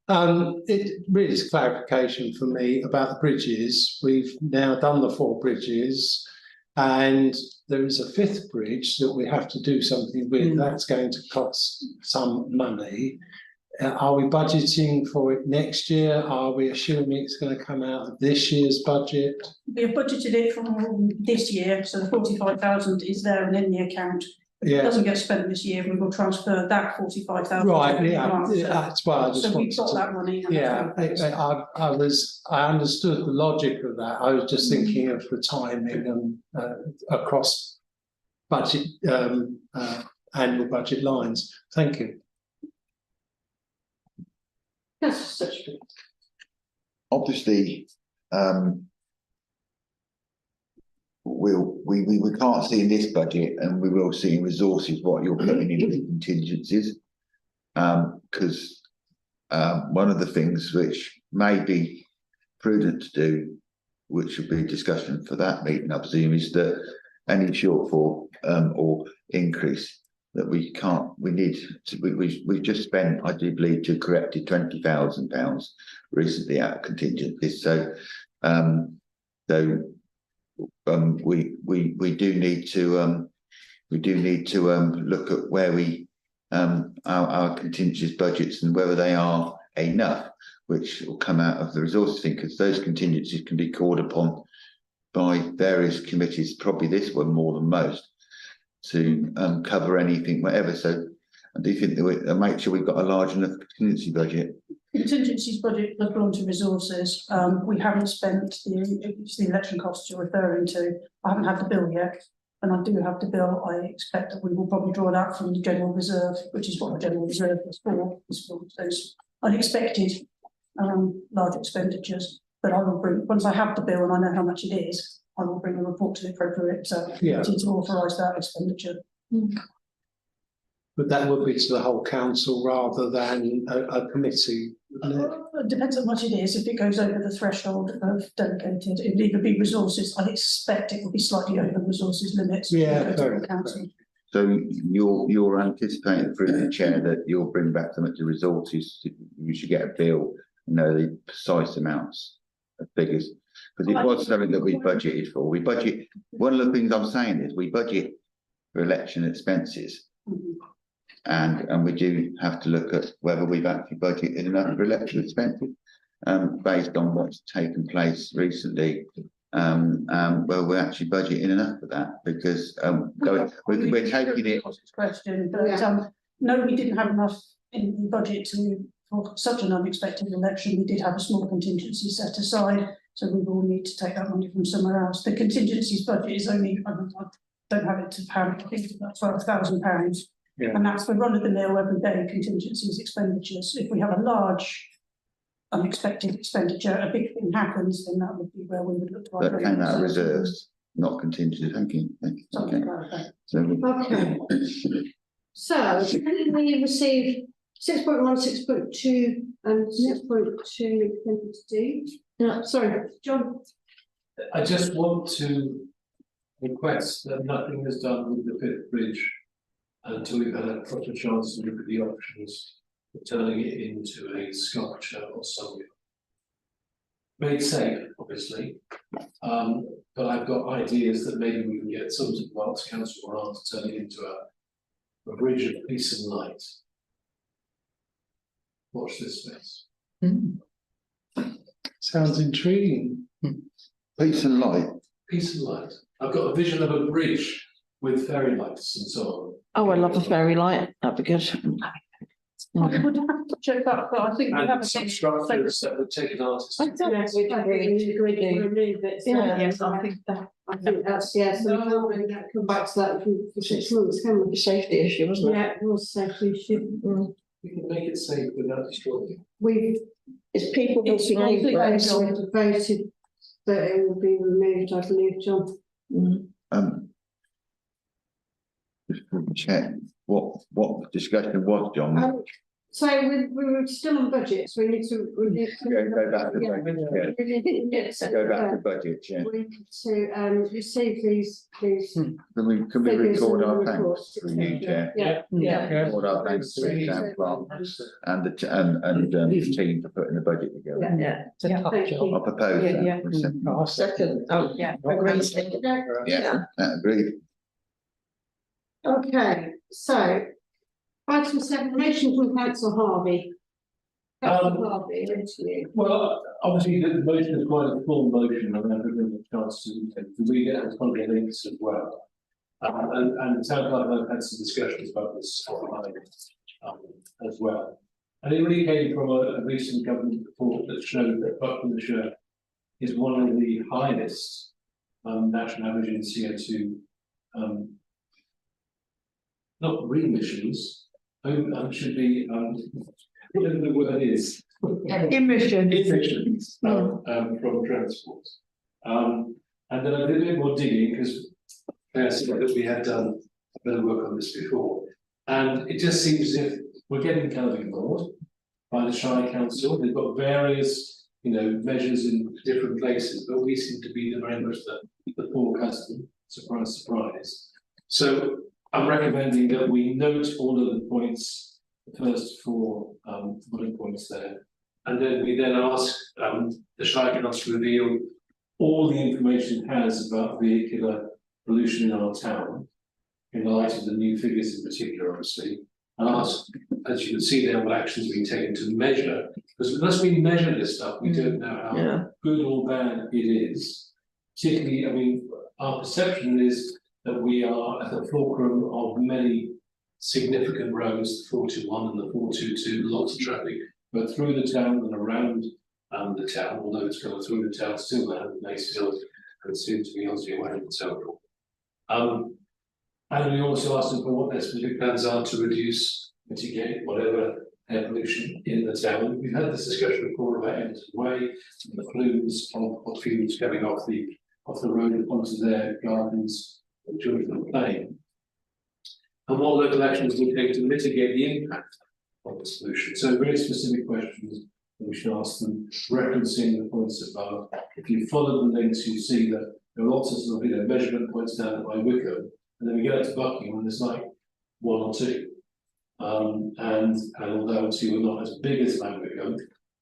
It really is clarification for me about the bridges. We've now done the 4 bridges and there is a 5th bridge that we have to do something with. That's going to cost some money. Are we budgeting for it next year? Are we assuming it's going to come out of this year's budget? We have budgeted it from this year, so the 45,000 is there and in the account. If it doesn't get spent this year, we will transfer that 45,000. Right, that's why I just so wanted we've got that money. I understood the logic of that. I was just thinking of the timing and across budget annual budget lines. Thank you. Obviously, we can't see in this budget, and we will see in resources what you're putting in the contingencies, because one of the things which may be prudent to do, which would be a discussion for that meeting, I presume, is that any shortfall or increase that we we've just spent, I do believe, to corrected £20,000 recently out of contingencies. So we do need to look at where our contingencies budgets and whether they are enough, which will come out of the resources thing, because those contingencies can be called upon by various committees, probably this one more than most, to cover anything, whatever. So I do think that we make sure we've got a large enough contingency budget. Contingencies budget look onto resources. We haven't spent the election costs you're referring to. I haven't had the bill yet, and I do have the bill. I expect that we will probably draw that from the general reserve, which is what the general reserve is for those unexpected large expenditures. But I will bring, once I have the bill and I know how much it is, I will bring a report to the appropriate committee to authorise that expenditure. But that would be to the whole council rather than a committee, wouldn't it? It depends on what it is. If it goes over the threshold of delegated, it would either be resources. I expect it will be slightly over resources limits. Yeah, to the council. So you're anticipating through the chair that you'll bring back some of the resources, you should get a bill, the precise amounts of figures. Because it was something that we budgeted for. We budget, one of the things I'm saying is we budget for election expenses. And we do have to look at whether we've actually budgeted enough for election expenses, based on what's taken place recently. Well, we're actually budgeting enough for that because we're taking it. Question, but no, we didn't have enough in the budget for such an unexpected election. We did have a small contingency set aside, so we will need to take that money from somewhere else. The contingencies budget is only, I don't have it to hand, I think it's about £12,000. Yeah. And that's for run-of-the-mill everyday contingencies expenditures. If we have a large unexpected expenditure, a big thing happens, then that would be where we would look to. That came out of reserves, not contingency. Thank you. Okay. So we received 6.1, 6.2, and 6.2. No, sorry, John. I just want to request that nothing is done with the fifth bridge until we've had a proper chance to look at the options for turning it into a sculpture or something. Made safe, obviously, but I've got ideas that maybe we can get some sort of Arts Council or art to turn it into a bridge of peace and light. Watch this space. Sounds intriguing. Peace and light. Peace and light. I've got a vision of a bridge with fairy lights and so on. Oh, I love a fairy light. That'd be good. I would have to check that, but I think we have a some structures that would take an artist. I don't know, we agreed to remove it. So yes, I think that. I think that's, yeah, so we can't really come back to that for 6 months, can we? A safety issue, wasn't it? Yeah, it was a safety issue. We can make it safe without destroying It's people It's walking over it. voted that it will be removed, I believe, John. Just check what the discussion was, John. So we were still on budget, so we need to. Go back to budget. Go back to budget. Yeah. We need to receive these. Can we record our thanks for you, Chair? Yeah. Record our thanks to the town clerk and the team for putting the budget together. It's a tough job. I propose that. I'll second. Agreed. Yeah, agreed. Okay, so item 7, motion from Councillor Harvey. Harvey, Well, obviously the motion is quite a full motion, and I've given a chance to read it and probably links as well. And the town clerk and I've had some discussions about this online as well. And it really came from a recent government report that showed that Buckinghamshire is one of the highest national average in CO2 not remissions, should be whatever the word is. Emissions from transport. And then I did a bit more digging because that we had done a bit of work on this before. And it just seems as if we're getting kind of ignored by the Shire Council. They've got various, measures in different places, but we seem to be very much the poor custom. Surprise, surprise. So I'm recommending that we note all of the points, the first 4 bullet points there, and then we ask the Shire Council to reveal all the information it has about vehicular pollution in our town, in light of the new figures in particular, obviously, and ask, as you can see there, what actions are being taken to measure, because unless we measure this stuff, we don't know how good or bad it is. Particularly, our perception is that we are at the fulcrum of many significant roads, the 421 and the 422, lots of traffic, both through the town and around the town, although it's going through the town still now, Macefield and soon to be Oswey Way and so on. And we also asked them for what their specific plans are to reduce, mitigate whatever air pollution in the town. We've had this discussion before about Everton Way and the plumes of fumes coming off the road onto their gardens. Children are playing, and what local actions we take to mitigate the impact of this pollution. So very specific questions that we should ask them, referencing the points above. If you follow the links, you see that there are lots of measurement points down by Wickham, And then we get up to Buckingham and there's like one or two. And although obviously we're not as big as Buckingham,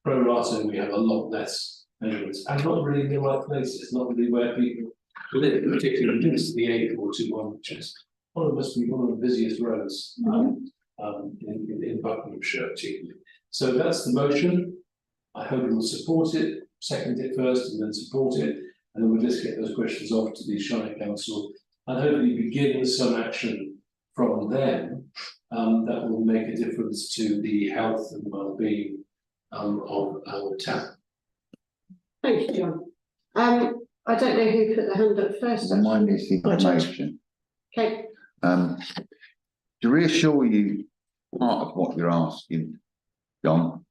pro rata we have a lot less measurements and not really in the right places, not really where people live, particularly this is the A421, which is must be one of the busiest roads in Buckinghamshire particularly. So that's the motion. I hope you will support it, second it first and then support it, and then we'll just get those questions off to the Shire Council and hopefully begin with some action from them that will make a difference to the health and well-being of our town. Thank you, John. I don't know who put the hand up first. Mine is the information. Okay. To reassure you, part of what you're asking, John,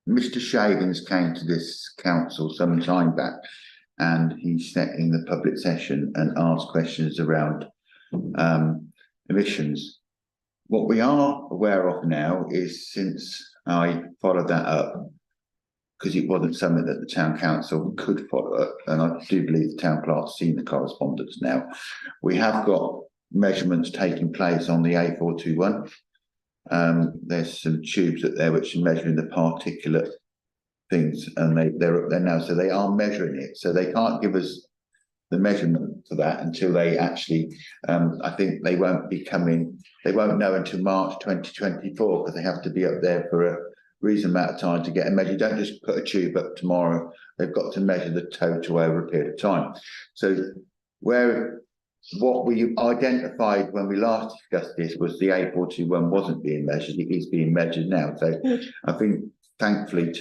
Mr. Shavings came to this council some time back and he sat in the public session and asked questions around emissions. What we are aware of now is, since I followed that up, because it wasn't something that the town council could follow up, and I do believe the town clerk's seen the correspondence now, we have got measurements taking place on the A421. There's some tubes up there which are measuring the particulate things, and they're up there now, so they are measuring it. So they can't give us the measurement for that until they actually, I think they won't know until March 2024, because they have to be up there for a reasonable amount of time to get a measure. You don't just put a tube up tomorrow, they've got to measure the total over a period of time. So what we identified when we last discussed this was the A421 wasn't being measured, it is being measured now. So I think thankfully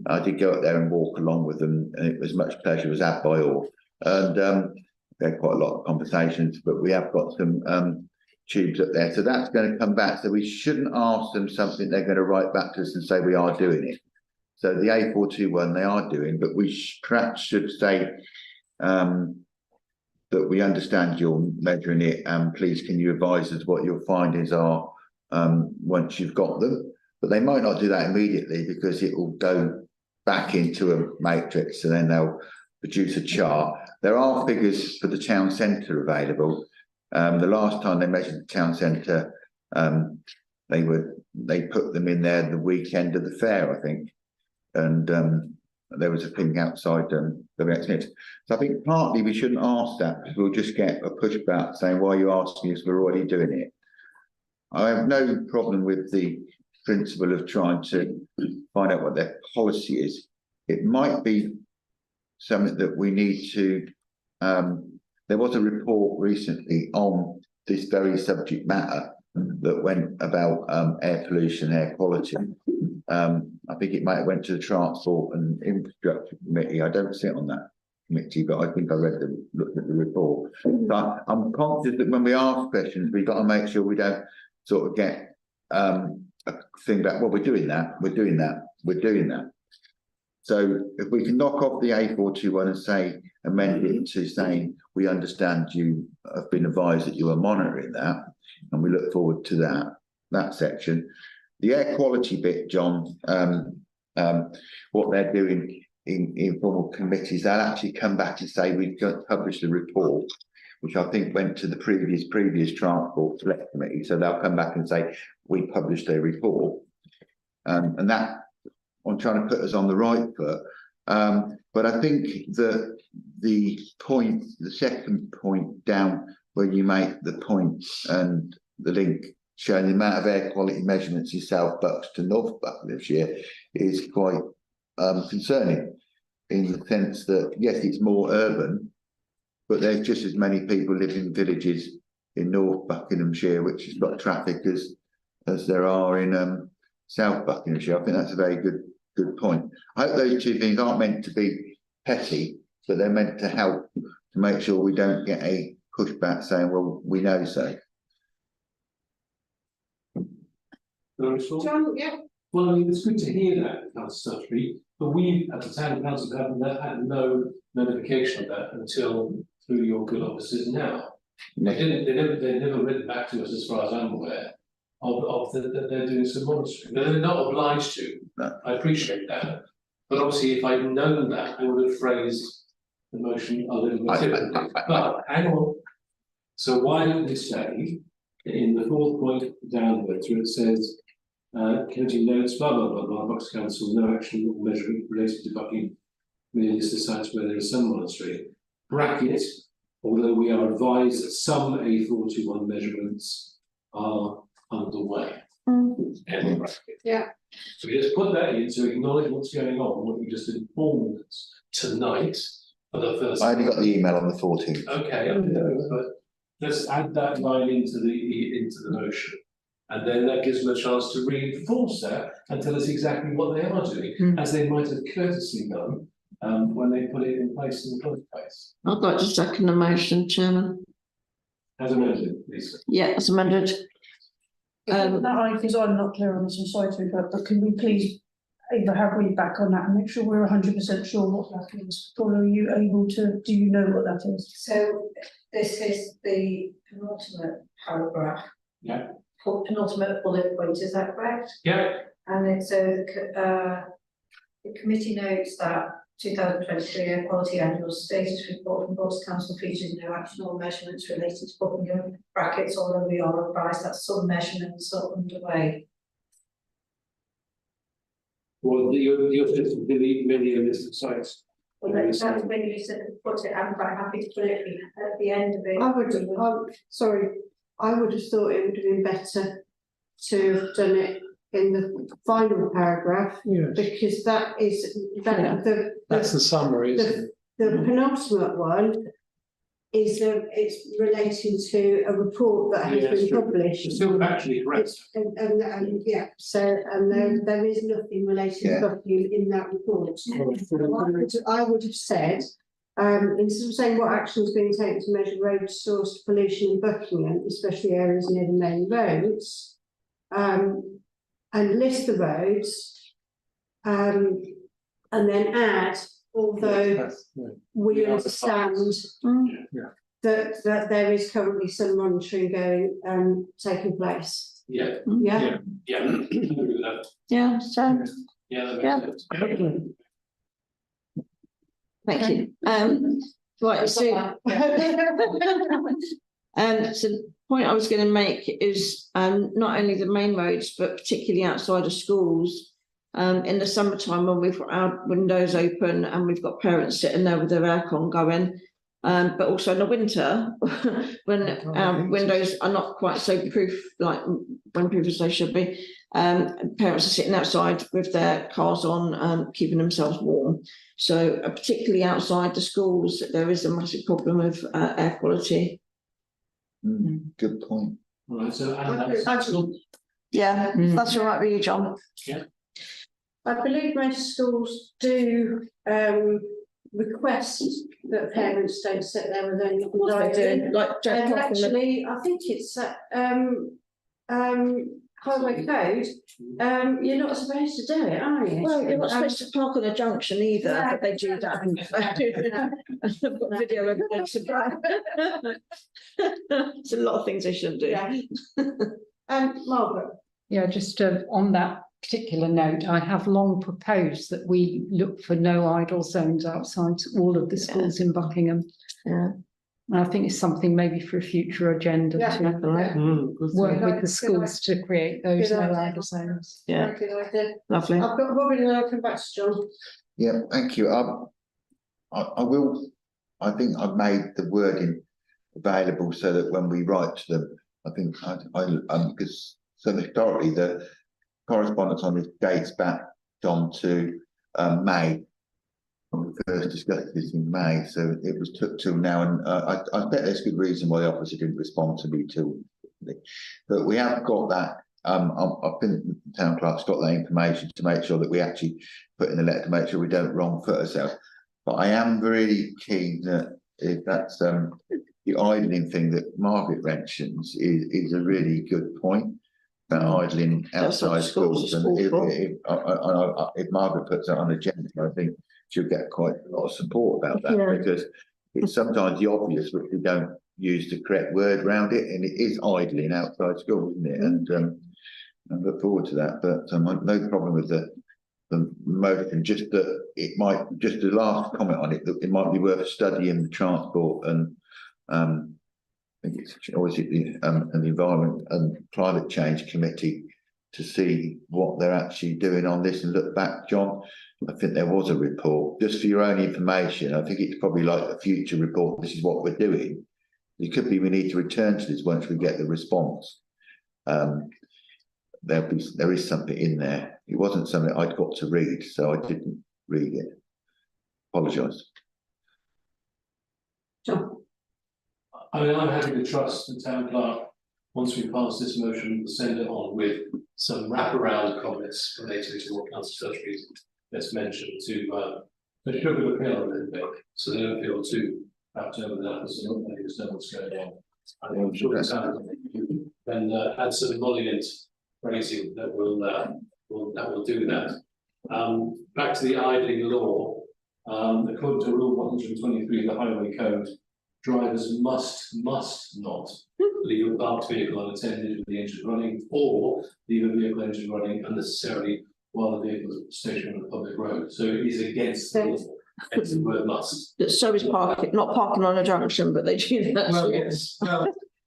I did go up there and walk along with them, and it was much pleasure was had by all. And we had quite a lot of conversations, but we have got some tubes up there. So that's going to come back. So we shouldn't ask them something they're going to write back to us and say we are doing it. So the A421 they are doing, but we perhaps should say that we understand you're measuring it, and please can you advise us what your findings are once you've got them. But they might not do that immediately, because it will go back into a matrix and then they'll produce a chart. There are figures for the town centre available. The last time they measured the town centre, they put them in there the weekend of the fair, I think, and there was a thing outside the next minute. So I think partly we shouldn't ask that, because we'll just get a pushback saying, why are you asking us, we're already doing it. I have no problem with the principle of trying to find out what their policy is. It might be something that we need to, there was a report recently on this very subject matter that went about air pollution, air quality. I think it might have went to the Transport and Infrastructure Committee. I don't sit on that committee, but I think I looked at the report. So I'm conscious that when we ask questions, we've got to make sure we don't sort of get a thing that, well, we're doing that. So if we can knock off the A421 and say, amend it to saying, we understand you have been advised that you are monitoring that, and we look forward to that section. The air quality bit, John, what they're doing in informal committees, they'll actually come back and say, we've got published a report, which I think went to the previous Transport Select Committee. So they'll come back and say, we published a report. And that, I'm trying to put us on the right foot. But I think that the second point down, where you make the point and the link showing the amount of air quality measurements in South Bucks to North Buckinghamshire, is quite concerning, in the sense that, yes, it's more urban, but there's just as many people live in villages in North Buckinghamshire, which has got traffic as there are in South Buckinghamshire. I think that's a very good point. I hope those two things aren't meant to be petty, but they're meant to help to make sure we don't get a pushback saying, well, we know so. John, yeah. Well, I mean, it's good to hear that, Councillor Suttree, but we at the Town Council have had no notification of that until through your good offices now. They never written back to us, as far as I'm aware, that they're doing some monitoring. They're not obliged to. No. I appreciate that, but obviously, if I'd known that, I would have phrased the motion a little bit differently. But hang on, So why don't we say, in the fourth point downwards, where it says, county notes, blah, blah, blah, blah, Bucks Council, no action or measurement related to Buckingham Community sites where there is some monitoring, bracket, although we are advised that some A41 measurements are underway. End of bracket. Yeah. So we just put that in to acknowledge what's going on, what you just informed us tonight for the first. I only got the email on the 14th. Okay, I know, but let's add that line into the motion. And then that gives them a chance to reinforce that and tell us exactly what they are doing, as they might have courteously done when they put it in place in the first place. I'd like to second the motion, Chairman. As amended, Lisa. Yeah, as amended. Because I'm not clear on this society, but can we please either have feedback on that and make sure we're 100% sure what that is? Paul, are you able to, do you know what that is? So this is the penultimate paragraph. Yeah. Penultimate bullet point, is that correct? Yeah. And it's the committee notes that 2023 Air Quality Annual Status Report from Bucks Council features no action or measurements related to Buckingham brackets, although we are advised that some measurements are underway. Well, you're just to delete many of list of sites. Well, that's when you said put it, I'm quite happy to put it at the end of it. I would have thought it would have been better to have done it in the final paragraph, because that is that's the summary, isn't it? The penultimate one is it's relating to a report that has been published. It's still actually correct. And yeah, so there is nothing related to Buckingham in that report. I would have said, instead of saying what action is being taken to measure road source pollution in Buckingham, especially areas near the main roads, and list the roads, and then add, although we understand that there is currently some monitoring taking place. Yeah. Yeah. Yeah, so. Yeah, that makes sense. Thank you. Right, so so the point I was going to make is not only the main roads, but particularly outside of schools. In the summertime, when we've got our windows open and we've got parents sitting there with their aircon going, but also in the winter, when our windows are not quite so proof, like windproof as they should be, parents are sitting outside with their cars on, keeping themselves warm. So particularly outside the schools, there is a massive problem with air quality. Good point. Right, so that's all right with you, John. Yeah. I believe most schools do request that parents don't sit there with their actually, I think it's highway code. You're not supposed to do it, are you? Well, you're not supposed to park on a junction either, but they do that. I've got video evidence of that. There's a lot of things they shouldn't do. Margaret. Yeah, just on that particular note, I have long proposed that we look for no idle zones outside all of the schools in Buckingham. Yeah. And I think it's something maybe for a future agenda to work with the schools to create those no idle zones. Yeah, lovely. I've got Robin and I'll come back to John. Yeah, thank you. I will. I think I've made the wording available so that when we write to them, I think because so historically the correspondence on this dates back, John, to May. When we first discussed this in May, so it was took till now, and I bet there's good reason why the officer didn't respond to me till. But we have got that. I've been the town clerk's got that information to make sure that we actually put in the letter to make sure we don't wrong foot ourselves. But I am really keen that if that's the idling thing that Margaret mentions is a really good point about idling outside schools. And if Margaret puts that on the agenda, I think she'll get quite a lot of support about that, because it's sometimes the obvious, but we don't use the correct word around it, and it is idling outside school, isn't it? And I look forward to that. But no problem with the motion, just that it might, just the last comment on it, that it might be worth studying the transport and think it's always the Environment and Climate Change Committee to see what they're actually doing on this and look back, John. I think there was a report, just for your own information. I think it's probably like a future report. This is what we're doing. It could be we need to return to this once we get the response. There is something in there. It wasn't something I'd got to read, so I didn't read it. Apologise. John. I mean, I'm happy to trust the town clerk, once we pass this motion, to send it on with some wraparound comments relating to what Councillor Churchby's just mentioned to sugar the pill a little bit, so they don't feel too wrapped over that, because they understand what's going on. I'm sure the town then add some emollient phrasing that will do that. Back to the idling law, according to Rule 123 of the Highway Code, drivers must not leave a parked vehicle unattended with the engine running, or leave a vehicle engine running unnecessarily while the vehicle is stationed on a public road. So it is against the law. Hence the word must. So is parking, not parking on a junction, but they do that. Well, yes.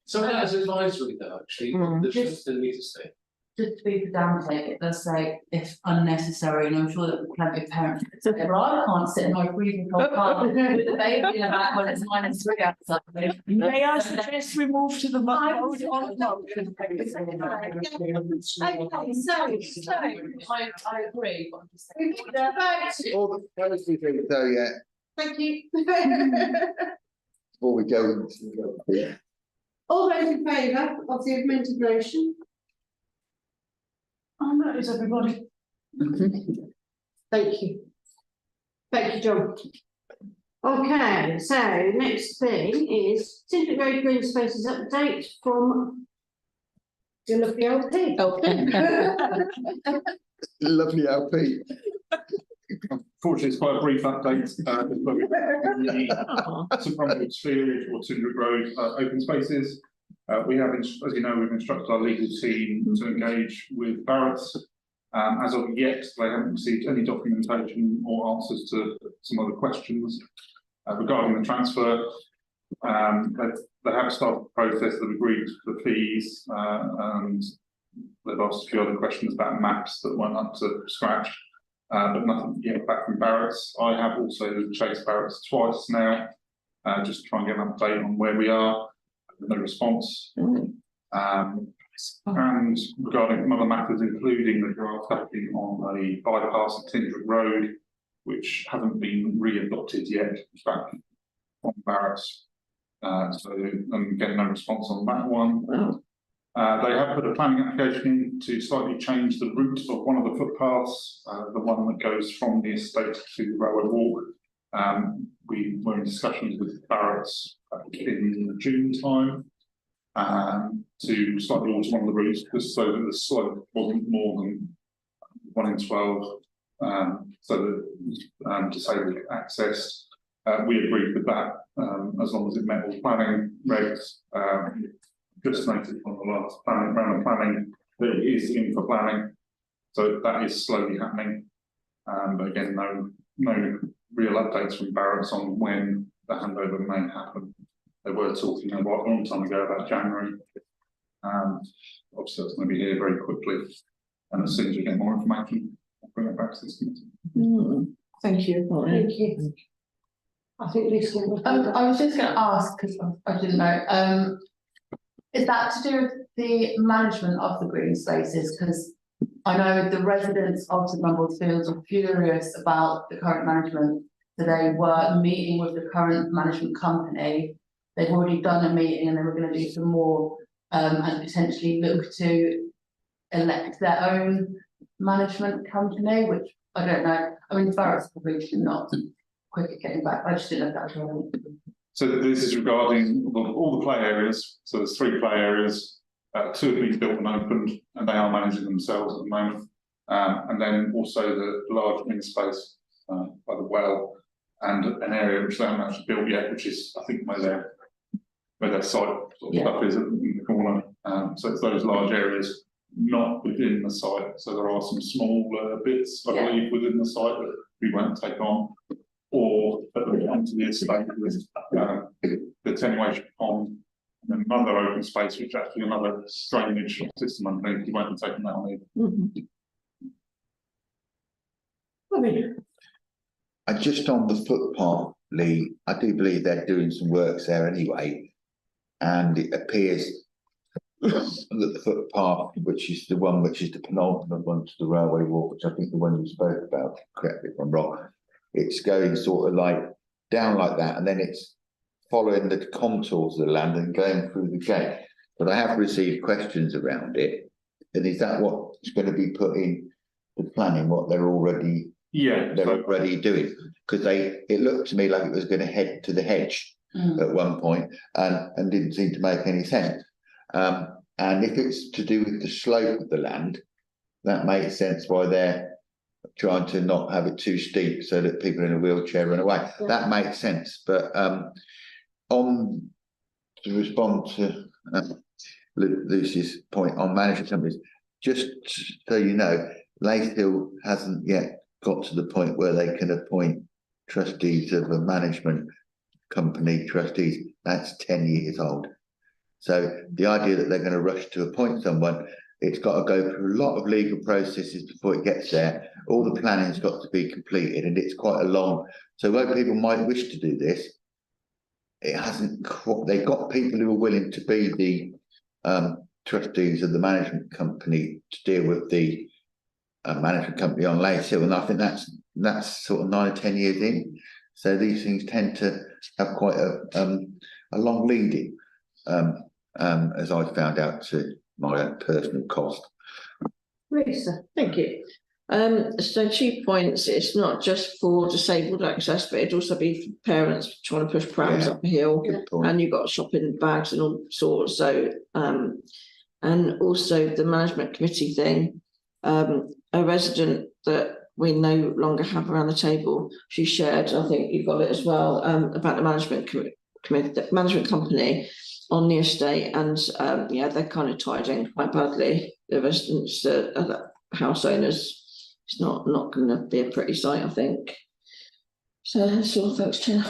So that is advisory though, actually, the should still need to stay. Just to be pedantic, it does say if unnecessary, and I'm sure that plenty of parents would say, well, I can't sit in my freezing cold car with a baby in the back when it's -3 outside. May I suggest we move to the Okay, so I agree, but I'm just saying. All the fellas we think so, yeah. Thank you. Before we go into All those in favour of the amended motion? Oh, that is everybody. Thank you. Thank you, John. Okay, so next thing is Tingewick Road Green Spaces update from the lovely LP. lovely LP. Unfortunately, it's quite a brief update. St Bromwich Field or Tingewick Road open spaces. We have, as you know, we've instructed our legal team to engage with Barrett's. As of yet, they haven't received any documentation or answers to some other questions regarding the transfer. They have started the process. They've agreed the fees, and they've asked a few other questions about maps that weren't up to scratch, but nothing yet back from Barrett's. I have also chased Barrett's twice now, just to try and get an update on where we are. No response. And regarding some other matters, including the draft backing on a bypass at Tingewick Road, which hasn't been re-adopted yet, back from Barrett's. So I'm getting no response on that one. They have put a planning application in to slightly change the route of one of the footpaths, the one that goes from the estate to the railway walk. We were in discussions with Barrett's in June time to slightly alter one of the routes, just so that the slope wasn't more than 1 in 12, so that disabled access. We agreed with that as long as it met all planning regs. Just noted on the last round of planning that it is in for planning, so that is slowly happening. But again, no real updates from Barrett's on when the handover may happen. They were talking a long time ago about January. Obviously, that's going to be here very quickly, and as soon as we get more information, I'll bring it back to this committee. Thank you. Thank you. I think Lisa. I was just going to ask, because I didn't know, is that to do with the management of the green spaces? Because I know the residents of St Bromwich Fields are furious about the current management. So they were meeting with the current management company. They've already done a meeting and they were going to do some more and potentially look to elect their own management company, which I don't know. I mean, Barrett's probably not quick at getting back. I just didn't know if that was relevant. So this is regarding all the play areas. So there's 3 play areas. 2 have been built and opened, and they are managing themselves at the moment. And then also the large green space by the well, and an area which they haven't actually built yet, which is, I think, where their site sort of stuff is in the corner. So it's those large areas not within the site. So there are some small bits, I believe, within the site that we won't take on, or that we onto the estate with the attenuation pond And another open space, which actually another drainage system, I think you won't be taking that on either. And just on the footpath, Lee, I do believe they're doing some works there anyway. And it appears that the footpath, which is the penultimate one to the railway walk, which I think the one you spoke about, correct me if I'm wrong, it's going sort of like down like that, and then it's following the contours of the land and going through the gate. But I have received questions around it. And is that what's going to be put in the planning, what they're already already doing? Because it looked to me like it was going to head to the hedge at one point and didn't seem to make any sense. And if it's to do with the slope of the land, that makes sense why they're trying to not have it too steep so that people in a wheelchair run away. Yeah. That makes sense. But on to respond to Lucy's point on management companies, just so you know, Lacehill hasn't yet got to the point where they can appoint trustees of a management company trustees. That's 10 years old. So the idea that they're going to rush to appoint someone, it's got to go through a lot of legal processes before it gets there. All the planning's got to be completed, and it's quite a long. So though people might wish to do this, it hasn't. They've got people who are willing to be the trustees of the management company to deal with the management company on Lacehill, and I think that's sort of 9 or 10 years in. So these things tend to have quite a long leading, as I found out to my own personal cost. Lisa, thank you. So 2 points. It's not just for disabled access, but it'd also be for parents trying to push prams up a hill, and you've got shopping bags and all sorts. So, and also the management committee thing. A resident that we no longer have around the table, she shared, I think you got it as well, about the management management company on the estate, and they're kind of tied in quite badly. The residents, the house owners, it's not going to be a pretty sight, I think. So that's all, folks. Chair,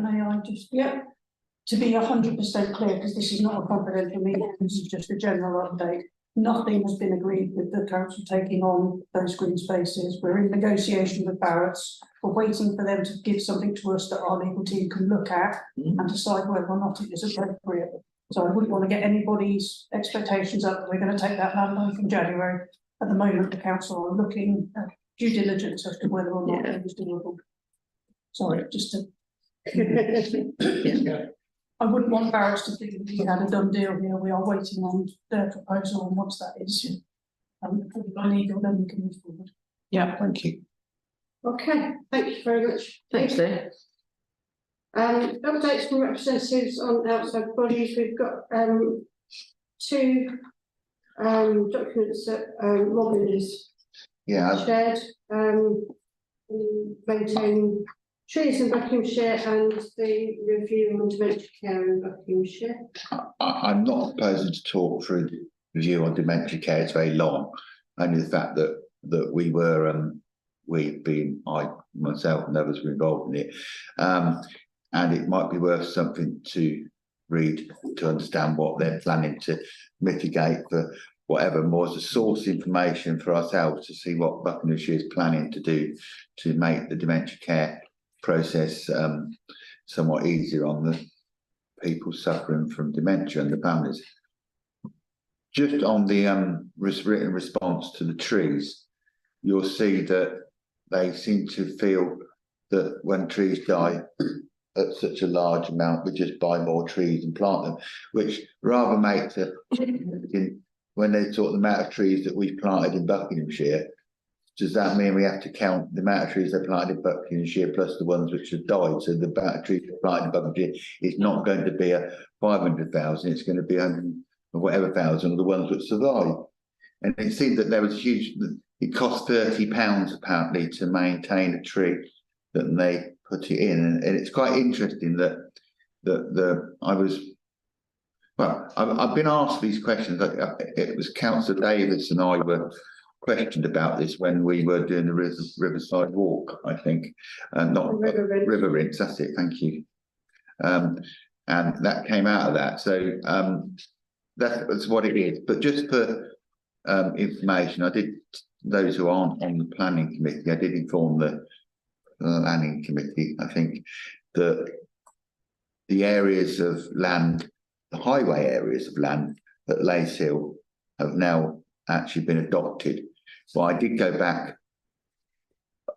may I just to be 100% clear, because this is not a confidential meeting, this is just a general update. Nothing has been agreed with the council taking on those green spaces. We're in negotiation with Barrett's. We're waiting for them to give something to us that our legal team can look at and decide whether or not it is appropriate. So I wouldn't want to get anybody's expectations up that we're going to take that land on from January. At the moment, the council are looking at due diligence as to whether or not it is doable. Sorry, just to... I wouldn't want Barrett's to think that we had a done deal here. We are waiting on their proposal, and once that is legal, then we can move forward. Yeah, thank you. Okay, thank you very much. Thanks, Lee. Updates from representatives on outside bodies. We've got 2 documents that Robin has shared. Maintaining trees in Buckinghamshire and the review on dementia care in Buckinghamshire. I'm not proposing to talk through the review on dementia care. It's very long. Only the fact that we were we've been, I myself and others were involved in it, and it might be worth something to read to understand what they're planning to mitigate for whatever more as a source information for ourselves to see what Buckinghamshire is planning to do to make the dementia care process somewhat easier on the people suffering from dementia and the families. Just on the written response to the trees, you'll see that they seem to feel that when trees die at such a large amount, we just buy more trees and plant them, which rather makes it when they talk the amount of trees that we've planted in Buckinghamshire. Does that mean we have to count the amount of trees they planted in Buckinghamshire plus the ones which have died? So the amount of trees they planted in Buckinghamshire is not going to be a 500,000, it's going to be 100 or whatever thousand of the ones which survive. And it seemed that there was a huge, it cost £30 apparently to maintain a tree that they put it in. And it's quite interesting that I've been asked these questions. It was Councillor Davis and I were questioned about this when we were doing the Riverside Walk, I think, not River Rinse, that's it, thank you. and that came out of that. So that's what it is. But just for information, I did, those who aren't on the planning committee, I did inform the planning committee, I think, that the areas of land, the highway areas of land at Lace Hill have now actually been adopted. So I did go back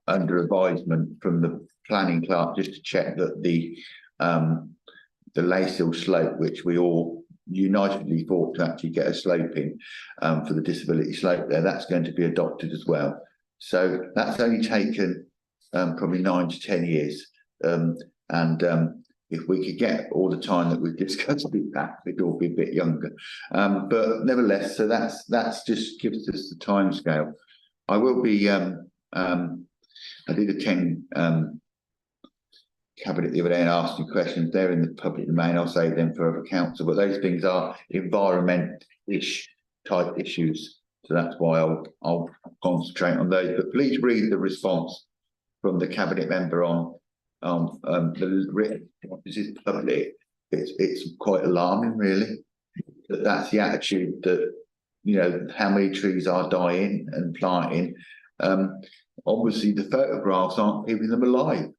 under advisement from the planning clerk just to check that the Lace Hill slope, which we all unitedly fought to actually get a slope in for the disability slope there, that's going to be adopted as well. So that's only taken probably 9 to 10 years. If we could get all the time that we've discussed it back, we'd all be a bit younger. But nevertheless, so that's just gives us the time scale. I will be I did attend Cabinet the other day and asked you questions. They're in the public domain. I'll save them for other council, but those things are environment-ish type issues. So that's why I'll concentrate on those. But please read the response from the Cabinet member on the written. This is public. It's quite alarming, really. That's the attitude that, you know, how many trees are dying and planting. Obviously, the photographs aren't keeping them alive.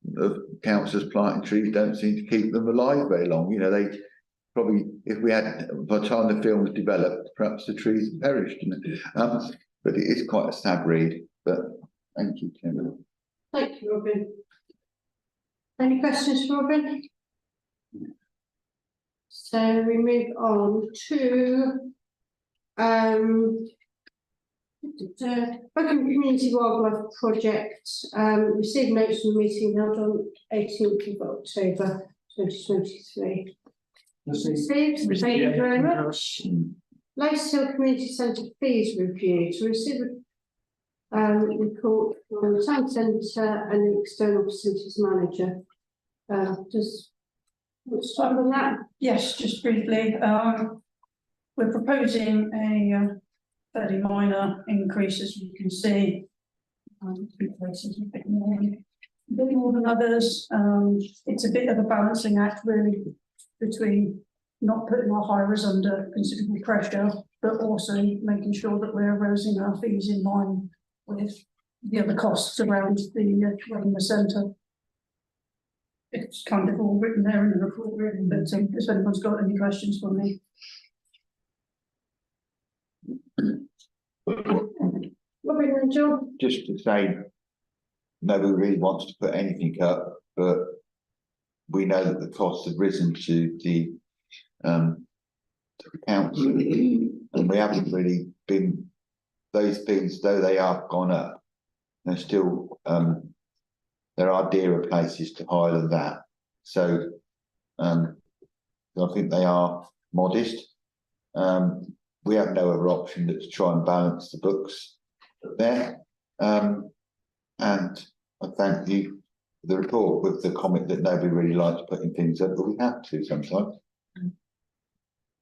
The councillors planting trees don't seem to keep them alive very long. You know, they probably, if we had, by the time the film was developed, perhaps the trees had perished. But it is quite a sad read. But thank you, Kimberly. Thank you, Robin. Any questions for Robin? So we move on to Buckingham Community Wildlife Project. Received notes from the meeting held on 18th of October 2023. Received. Thank you very much. Lace Hill Community Centre fees review. To receive a report from the town centre and the external facilities manager. Let's start on that. Yes, just briefly. We're proposing a fairly minor increase, as you can see. Places a bit more than others. It's a bit of a balancing act, really, between not putting our hirers under considerable pressure, but also making sure that we're raising our fees in line with the other costs around running the centre. It's kind of all written there in the report, really, but if anyone's got any questions for me. Robin and John? Just to say, nobody really wants to put anything up, but we know that the costs have risen to the council, and we haven't really been, those things, though they are gone up, they're still there are dearer places to hire than that. So I think they are modest. We have no other option than to try and balance the books there. And I thank you for the report with the comment that nobody really likes putting things up, but we have to sometimes.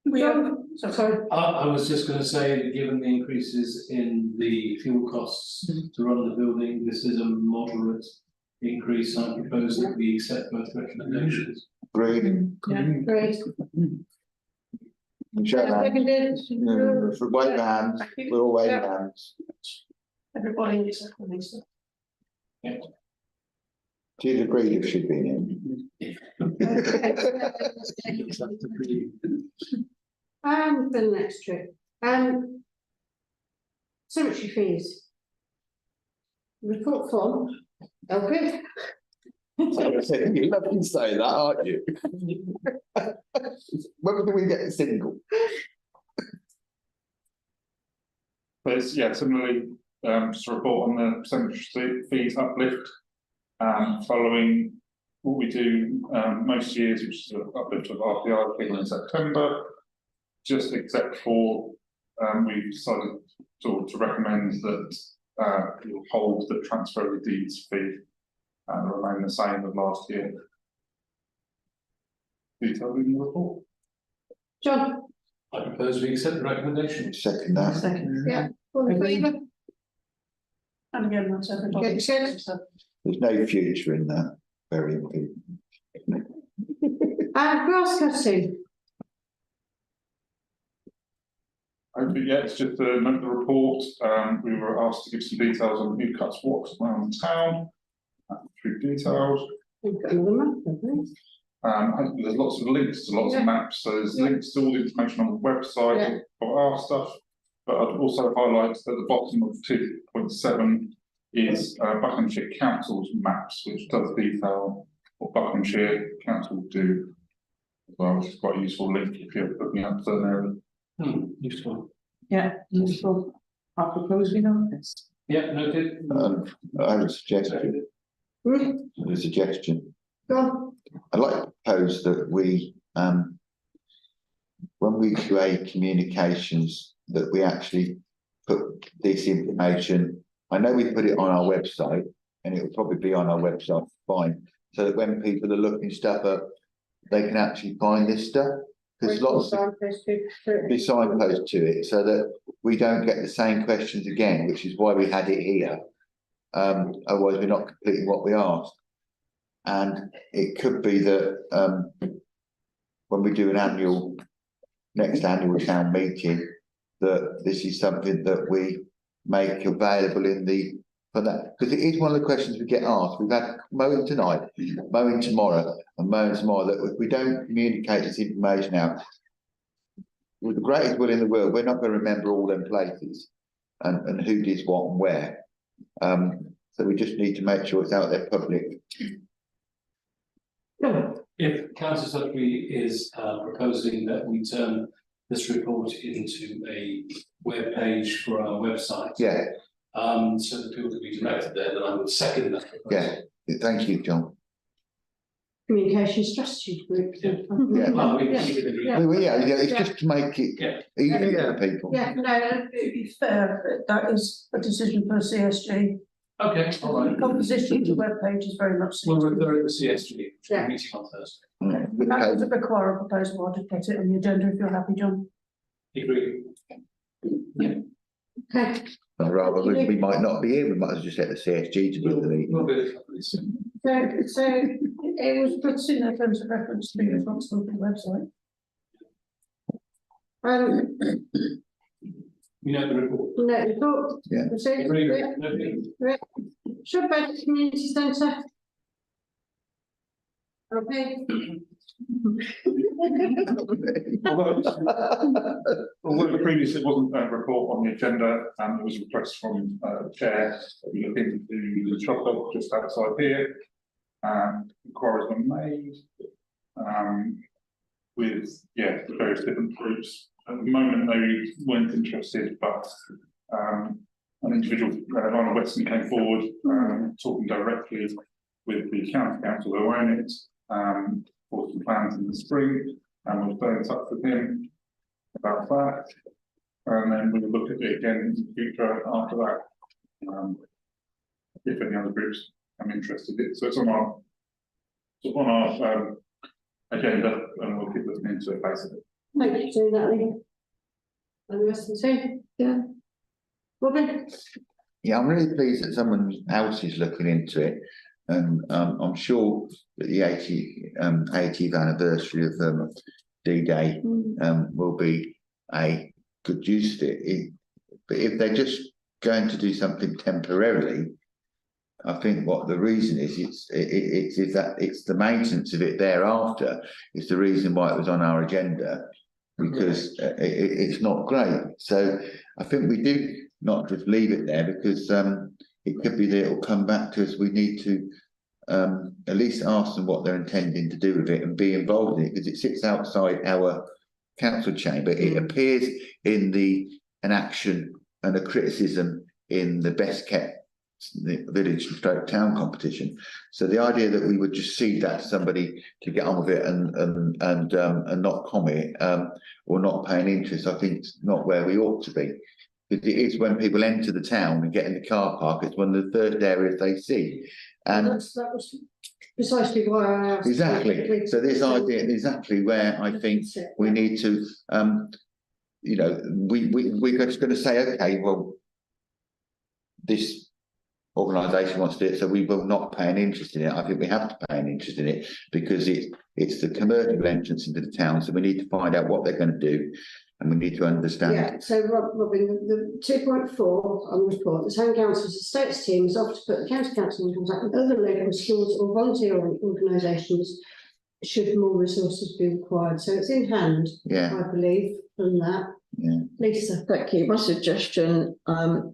We have, sorry. I was just going to say that given the increases in the fuel costs to run the building, this is a moderate increase. I propose that we accept both recommendations. Agreed. Yeah, great. Seconded. Wave hands. We're all waving hands. Everybody is seconding. Yeah. She's agreed if she'd been in. For the next trip. Cemetery fees. Report form. Okay. You love to say that, aren't you? When do we get single? But it's, yeah, similarly, just a report on the cemetery fees uplift, following what we do most years, which is an uplift of RPI fee in September, just except for we've decided to recommend that you'll hold the transfer of deeds fee and remain the same as last year. Detailed in the report. John? I propose we accept the recommendation. Second that. Second. Yeah. All in favour? And again, that's everybody. There's no future in that. Very important. Grass cutting. Hopefully, yeah, it's just to note the report. We were asked to give some details on who cuts what around town. Through details. We've got another map, haven't we? There's lots of links to lots of maps, so there's links to all the information on the website for our stuff. But I'd also highlight that the bottom of 2.7 is Buckinghamshire Council's maps, which does detail what Buckinghamshire Council do as well, which is quite a useful link if you're looking at certain areas. Useful. Yeah, useful. I propose we know this. Yeah, noted. I have a suggestion. A suggestion. Go on. I'd like to propose that we, when we create communications, that we actually put this information. I know we put it on our website, and it will probably be on our website fine, so that when people are looking stuff up, they can actually find this stuff. Because lots of be signposted to it, so that we don't get the same questions again, which is why we had it here. Otherwise, we're not completing what we asked. And it could be that when we do an next annual town meeting, that this is something that we make available in the for that, because it is one of the questions we get asked. We've had mowing tonight, mowing tomorrow, and mowing tomorrow. That if we don't communicate this information out, with the greatest will in the world, we're not going to remember all them places and who did what and where. So we just need to make sure it's out there public. If Council Secretary is proposing that we turn this report into a web page for our website, so that people can be directed there, then I would second that proposal. Yeah, thank you, John. Communication strategy group. It's just to make it easier for people. Yeah, no, to be fair, that is a decision for CSG. Okay, all right. The composition of the webpage is very much. Well, we're at the CSG meeting on Thursday. That would require a proposal. I'll just get it on the agenda if you're happy, John. Agree. Yeah. Okay. Or rather, we might not be here. We might as well just let the CSG to do the meeting. So it was put in there in terms of reference to be responsible for the website. You know the report. No, report. Yeah. Shrub Bed Community Centre. Okay. Although previously it wasn't a report on the agenda, and there was a request from the chair that we look into the shop dog just outside here. Inquiries were made with the various different groups. At the moment they weren't interested, but an individual, Lionel Weston, came forward talking directly with the county council who own it for some plans in the spring, and we'll stay in touch with him about that. And then we'll look at it again in the future after that, if any other groups I'm interested in. So it's on our agenda, and we'll keep looking into it basically. Thank you for doing that, Lee. And the rest of the team, yeah. Robin? Yeah, I'm really pleased that someone else is looking into it, and I'm sure that the 80th anniversary of D-Day will be a good use of it. But if they're just going to do something temporarily, I think what the reason is, it's the maintenance of it thereafter is the reason why it was on our agenda, because it's not great. So I think we do not just leave it there, because it could be that it will come back to us. We need to at least ask them what they're intending to do with it and be involved in it, because it sits outside our council chamber. It appears in an action and a criticism in the best kept village and stroke town competition. So the idea that we would just cede that to somebody to get on with it and not comment or not pay an interest, I think it's not where we ought to be. Because it is when people enter the town and get in the car park, it's one of the first areas they see. And that was precisely why I asked. Exactly. So this idea is exactly where I think we need to, we're just going to say, okay, well, this organisation wants to do it, so we will not pay an interest in it. I think we have to pay an interest in it because it's the commercial entrance into the town, so we need to find out what they're going to do, and we need to understand. Yeah, so Robin, the 2.4 on the report, the town council's estates team is offered to put the county council in contact with other local schools or volunteer organisations should more resources be required. So it's in hand, I believe, from that. Yeah. Lisa, thank you. My suggestion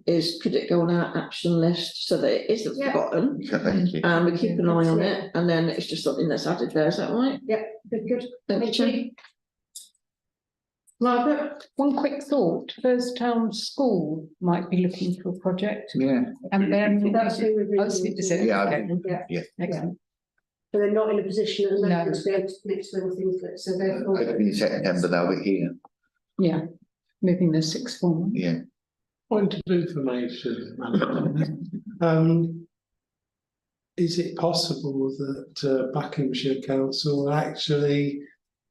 is could it go on our action list so that it isn't forgotten? Thank you. And we keep an eye on it, and then it's just something that's added there. Is that right? Yeah, good. Thank you. Margaret, one quick thought, First Town School might be looking for a project. Yeah. And then. That's who we're Oh, is it? Yeah, Okay. Excellent. But they're not in a position at the moment to be able to commit to anything, so therefore. Hopefully in September they'll be here. Yeah, moving the sixth form. Yeah. Point of information. Is it possible that Buckinghamshire Council actually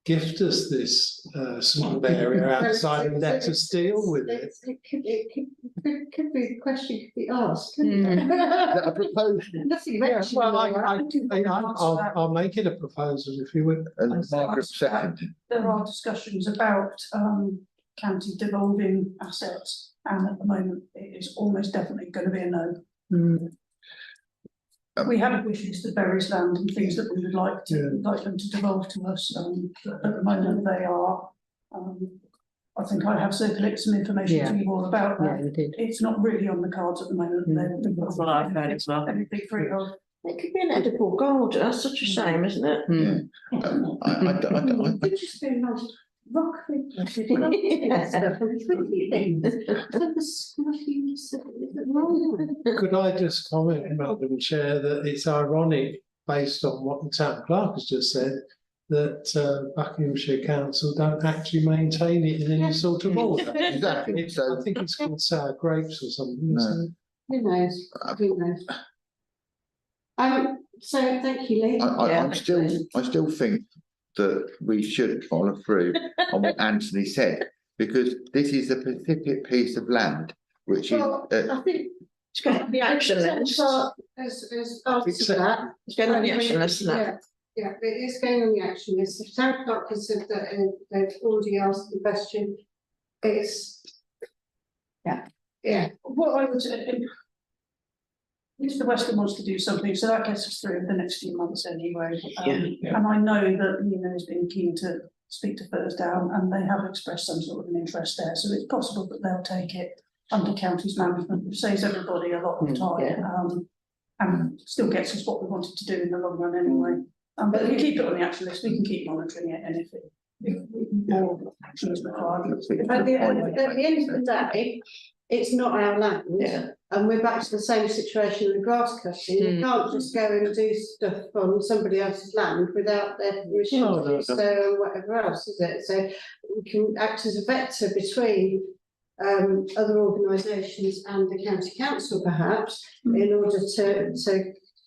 gift us this small area outside and let us deal with it? It could be the question could be asked. Couldn't A proposal. Nothing Yeah, mentioned. well, I'll make it a proposal if you would. And Margaret seconded. There are discussions about county devolving assets, and at the moment it is almost definitely going to be a no. We have a wish list of various land and things that we would like them to devolve to us. But at the moment they are. I think I have circulated some information to you all about that. Yeah, we did. It's not really on the cards at the moment. That's what I've heard as well. Everything freehold. It could be an edible gold. That's such a shame, isn't it? It just be nice rock stuff. Could I just comment, Madam Chair, that it's ironic, based on what the town clerk has just said, that Buckinghamshire Council don't actually maintain it in any sort of order. Exactly. I think it's called sour grapes or something. No. Who knows? Who knows? So thank you, Lee. I still think that we should follow through on what Anthony said, because this is a specific piece of land, which I think it's going on the action list. As after that, It's going on the action list, isn't it? Yeah, it is going on the action list. The town clerk has said that they've already asked the question. It's What I would Mr. Weston wants to do something, so that gets us through the next few months anyway. And I know that Nina has been keen to speak to First Down, and they have expressed some sort of an interest there. So it's possible that they'll take it under county's management, which saves everybody a lot of time, and still gets us what we wanted to do in the long run anyway. But if we keep it on the action list, we can keep monitoring it, and if more action is required. at the end of the day, it's not our land, and we're back to the same situation with grass cutting. You can't just go and do stuff on somebody else's land without their permission to do so, and whatever else, is it? So we can act as a vector between other organisations and the county council, perhaps, in order to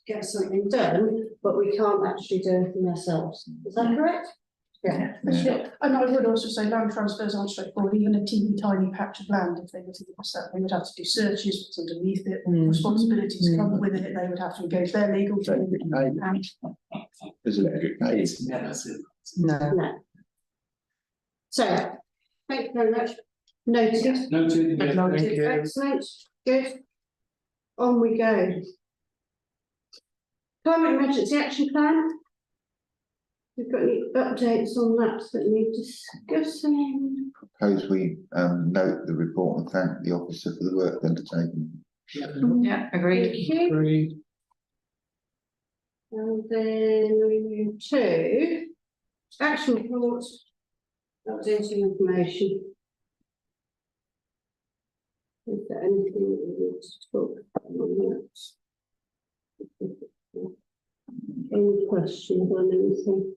get something done, but we can't actually do anything ourselves. Is that correct? Yeah. And I would also say land transfers aren't straightforward. Even a teeny tiny patch of land, if they were to do that, they would have to do searches, what's underneath it, responsibilities come with it, they would have to engage their legal team. No. So, thank you very much. Noted. Noted. Excellent. Good. On we go. Climate Emergency Action Plan. We've got any updates on that need discussing? Propose we note the report and thank the officer for the work undertaken. Yeah, agreed. Agreed. And then we move to action report, updating information. Is there anything that we need to talk about on that? Any questions on anything?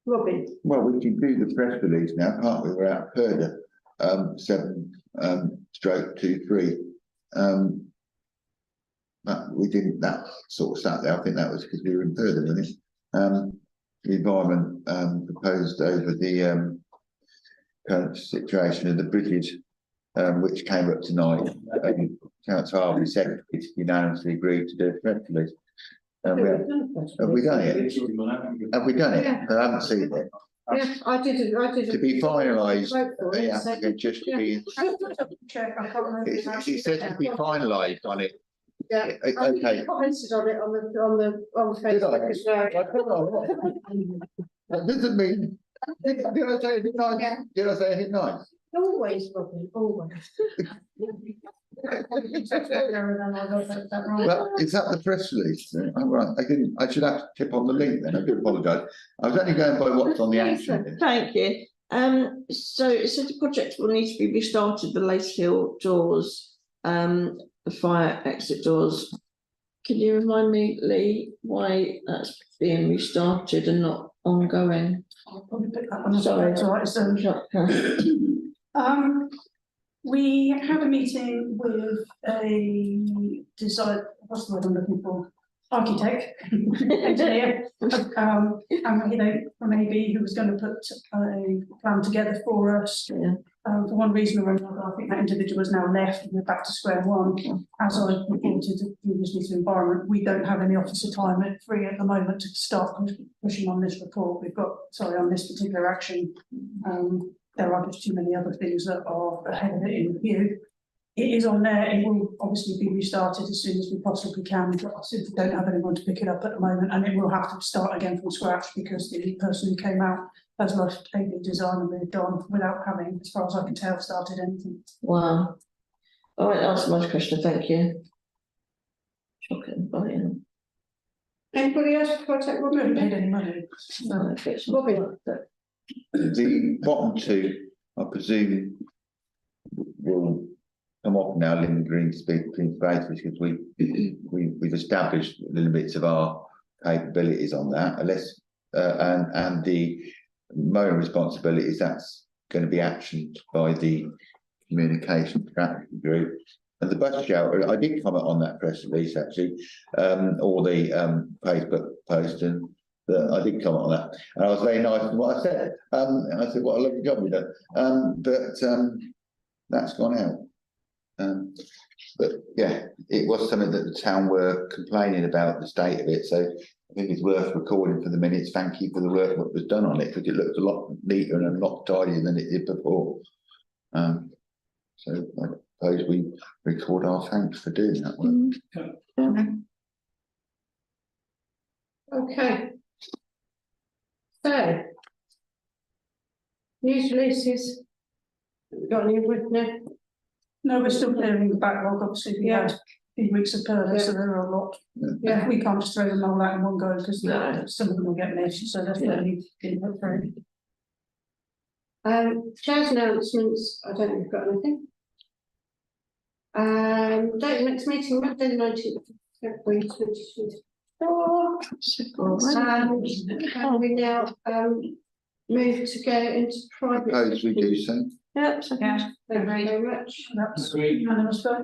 Robin? Well, we can do the press release now, can't we? We're out further, 7/23. But we didn't, that sort of sat there. I think that was because we were in further, wasn't it? The environment proposed over the current situation of the bridges, which came up tonight. Councillor Harvey secretary unanimously agreed to do a press release. Have we done it? Have we done it? Yeah. I haven't seen it. Yeah, I did. To be finalised, vote for the it, so- applicant just to be, Check, I can't remember. it says to be finalised on it. Yeah, I think Okay. you commented on it on Facebook as well. That doesn't mean, did I say anything nice? Did I say anything nice? Always, Robin, always. Well, is that the press release? I'm right, I should have to tip on the link then, I do apologise. I was only going by what's on the action. Thank you. So it said the project will need to be restarted, the Lace Hill doors, the fire exit doors. Can you remind me, Lee, why that's being restarted and not ongoing? I'll probably pick that one up. Sorry. It's all right, so, we had a meeting with a design, what's the word I'm looking for? Architect, engineer, and you know, from AB, who was going to put a plan together for us. Yeah. For one reason or another, I think that individual has now left and we're back to square one. As I reported previously to Environment, we don't have any officer time free at the moment to start pushing on this report. We've got, sorry, on this particular action. There are just too many other things that are ahead of it in review. It is on there, it will obviously be restarted as soon as we possibly can, but I simply don't have anyone to pick it up at the moment, and it will have to start again from scratch because the person who came out has left AB design and moved on without having, as far as I can tell, started anything. Wow. All right, that's my question, thank you. Shocking, brilliant. Anybody else before I take We haven't paid Robin? any money. No, it's not. Robin, The bottom two, I presume, will come off now, Linden Green Spaces, because we've established little bits of our capabilities on that, unless and the mowing responsibilities, that's going to be actioned by the communication strategy group. And the bus shelter, I did comment on that press release actually, or the Facebook post, and I did comment on that, and I was very nice in what I said. And I said, "What a lovely job we've done." But that's gone out. But yeah, it was something that the town were complaining about the state of it. So I think it's worth recording for the minutes. Thank you for the work that was done on it, because it looked a lot neater and a lot tidier than it did before. So I suppose we record our thanks for doing that work. okay. So. News releases. Got any with now? No, we're still clearing the backlog, obviously, we had a few weeks of purdah, so there are a lot. Yeah. We can't just throw them all out in one go, because some of them will get missed, so that's what we need to put through. Chair's announcements, I don't think we've got anything. Date of next meeting, Monday the 19th of February 2024. And we now move to go into private. Suppose we do so. Yep, Thank you very much. That's unanimous vote.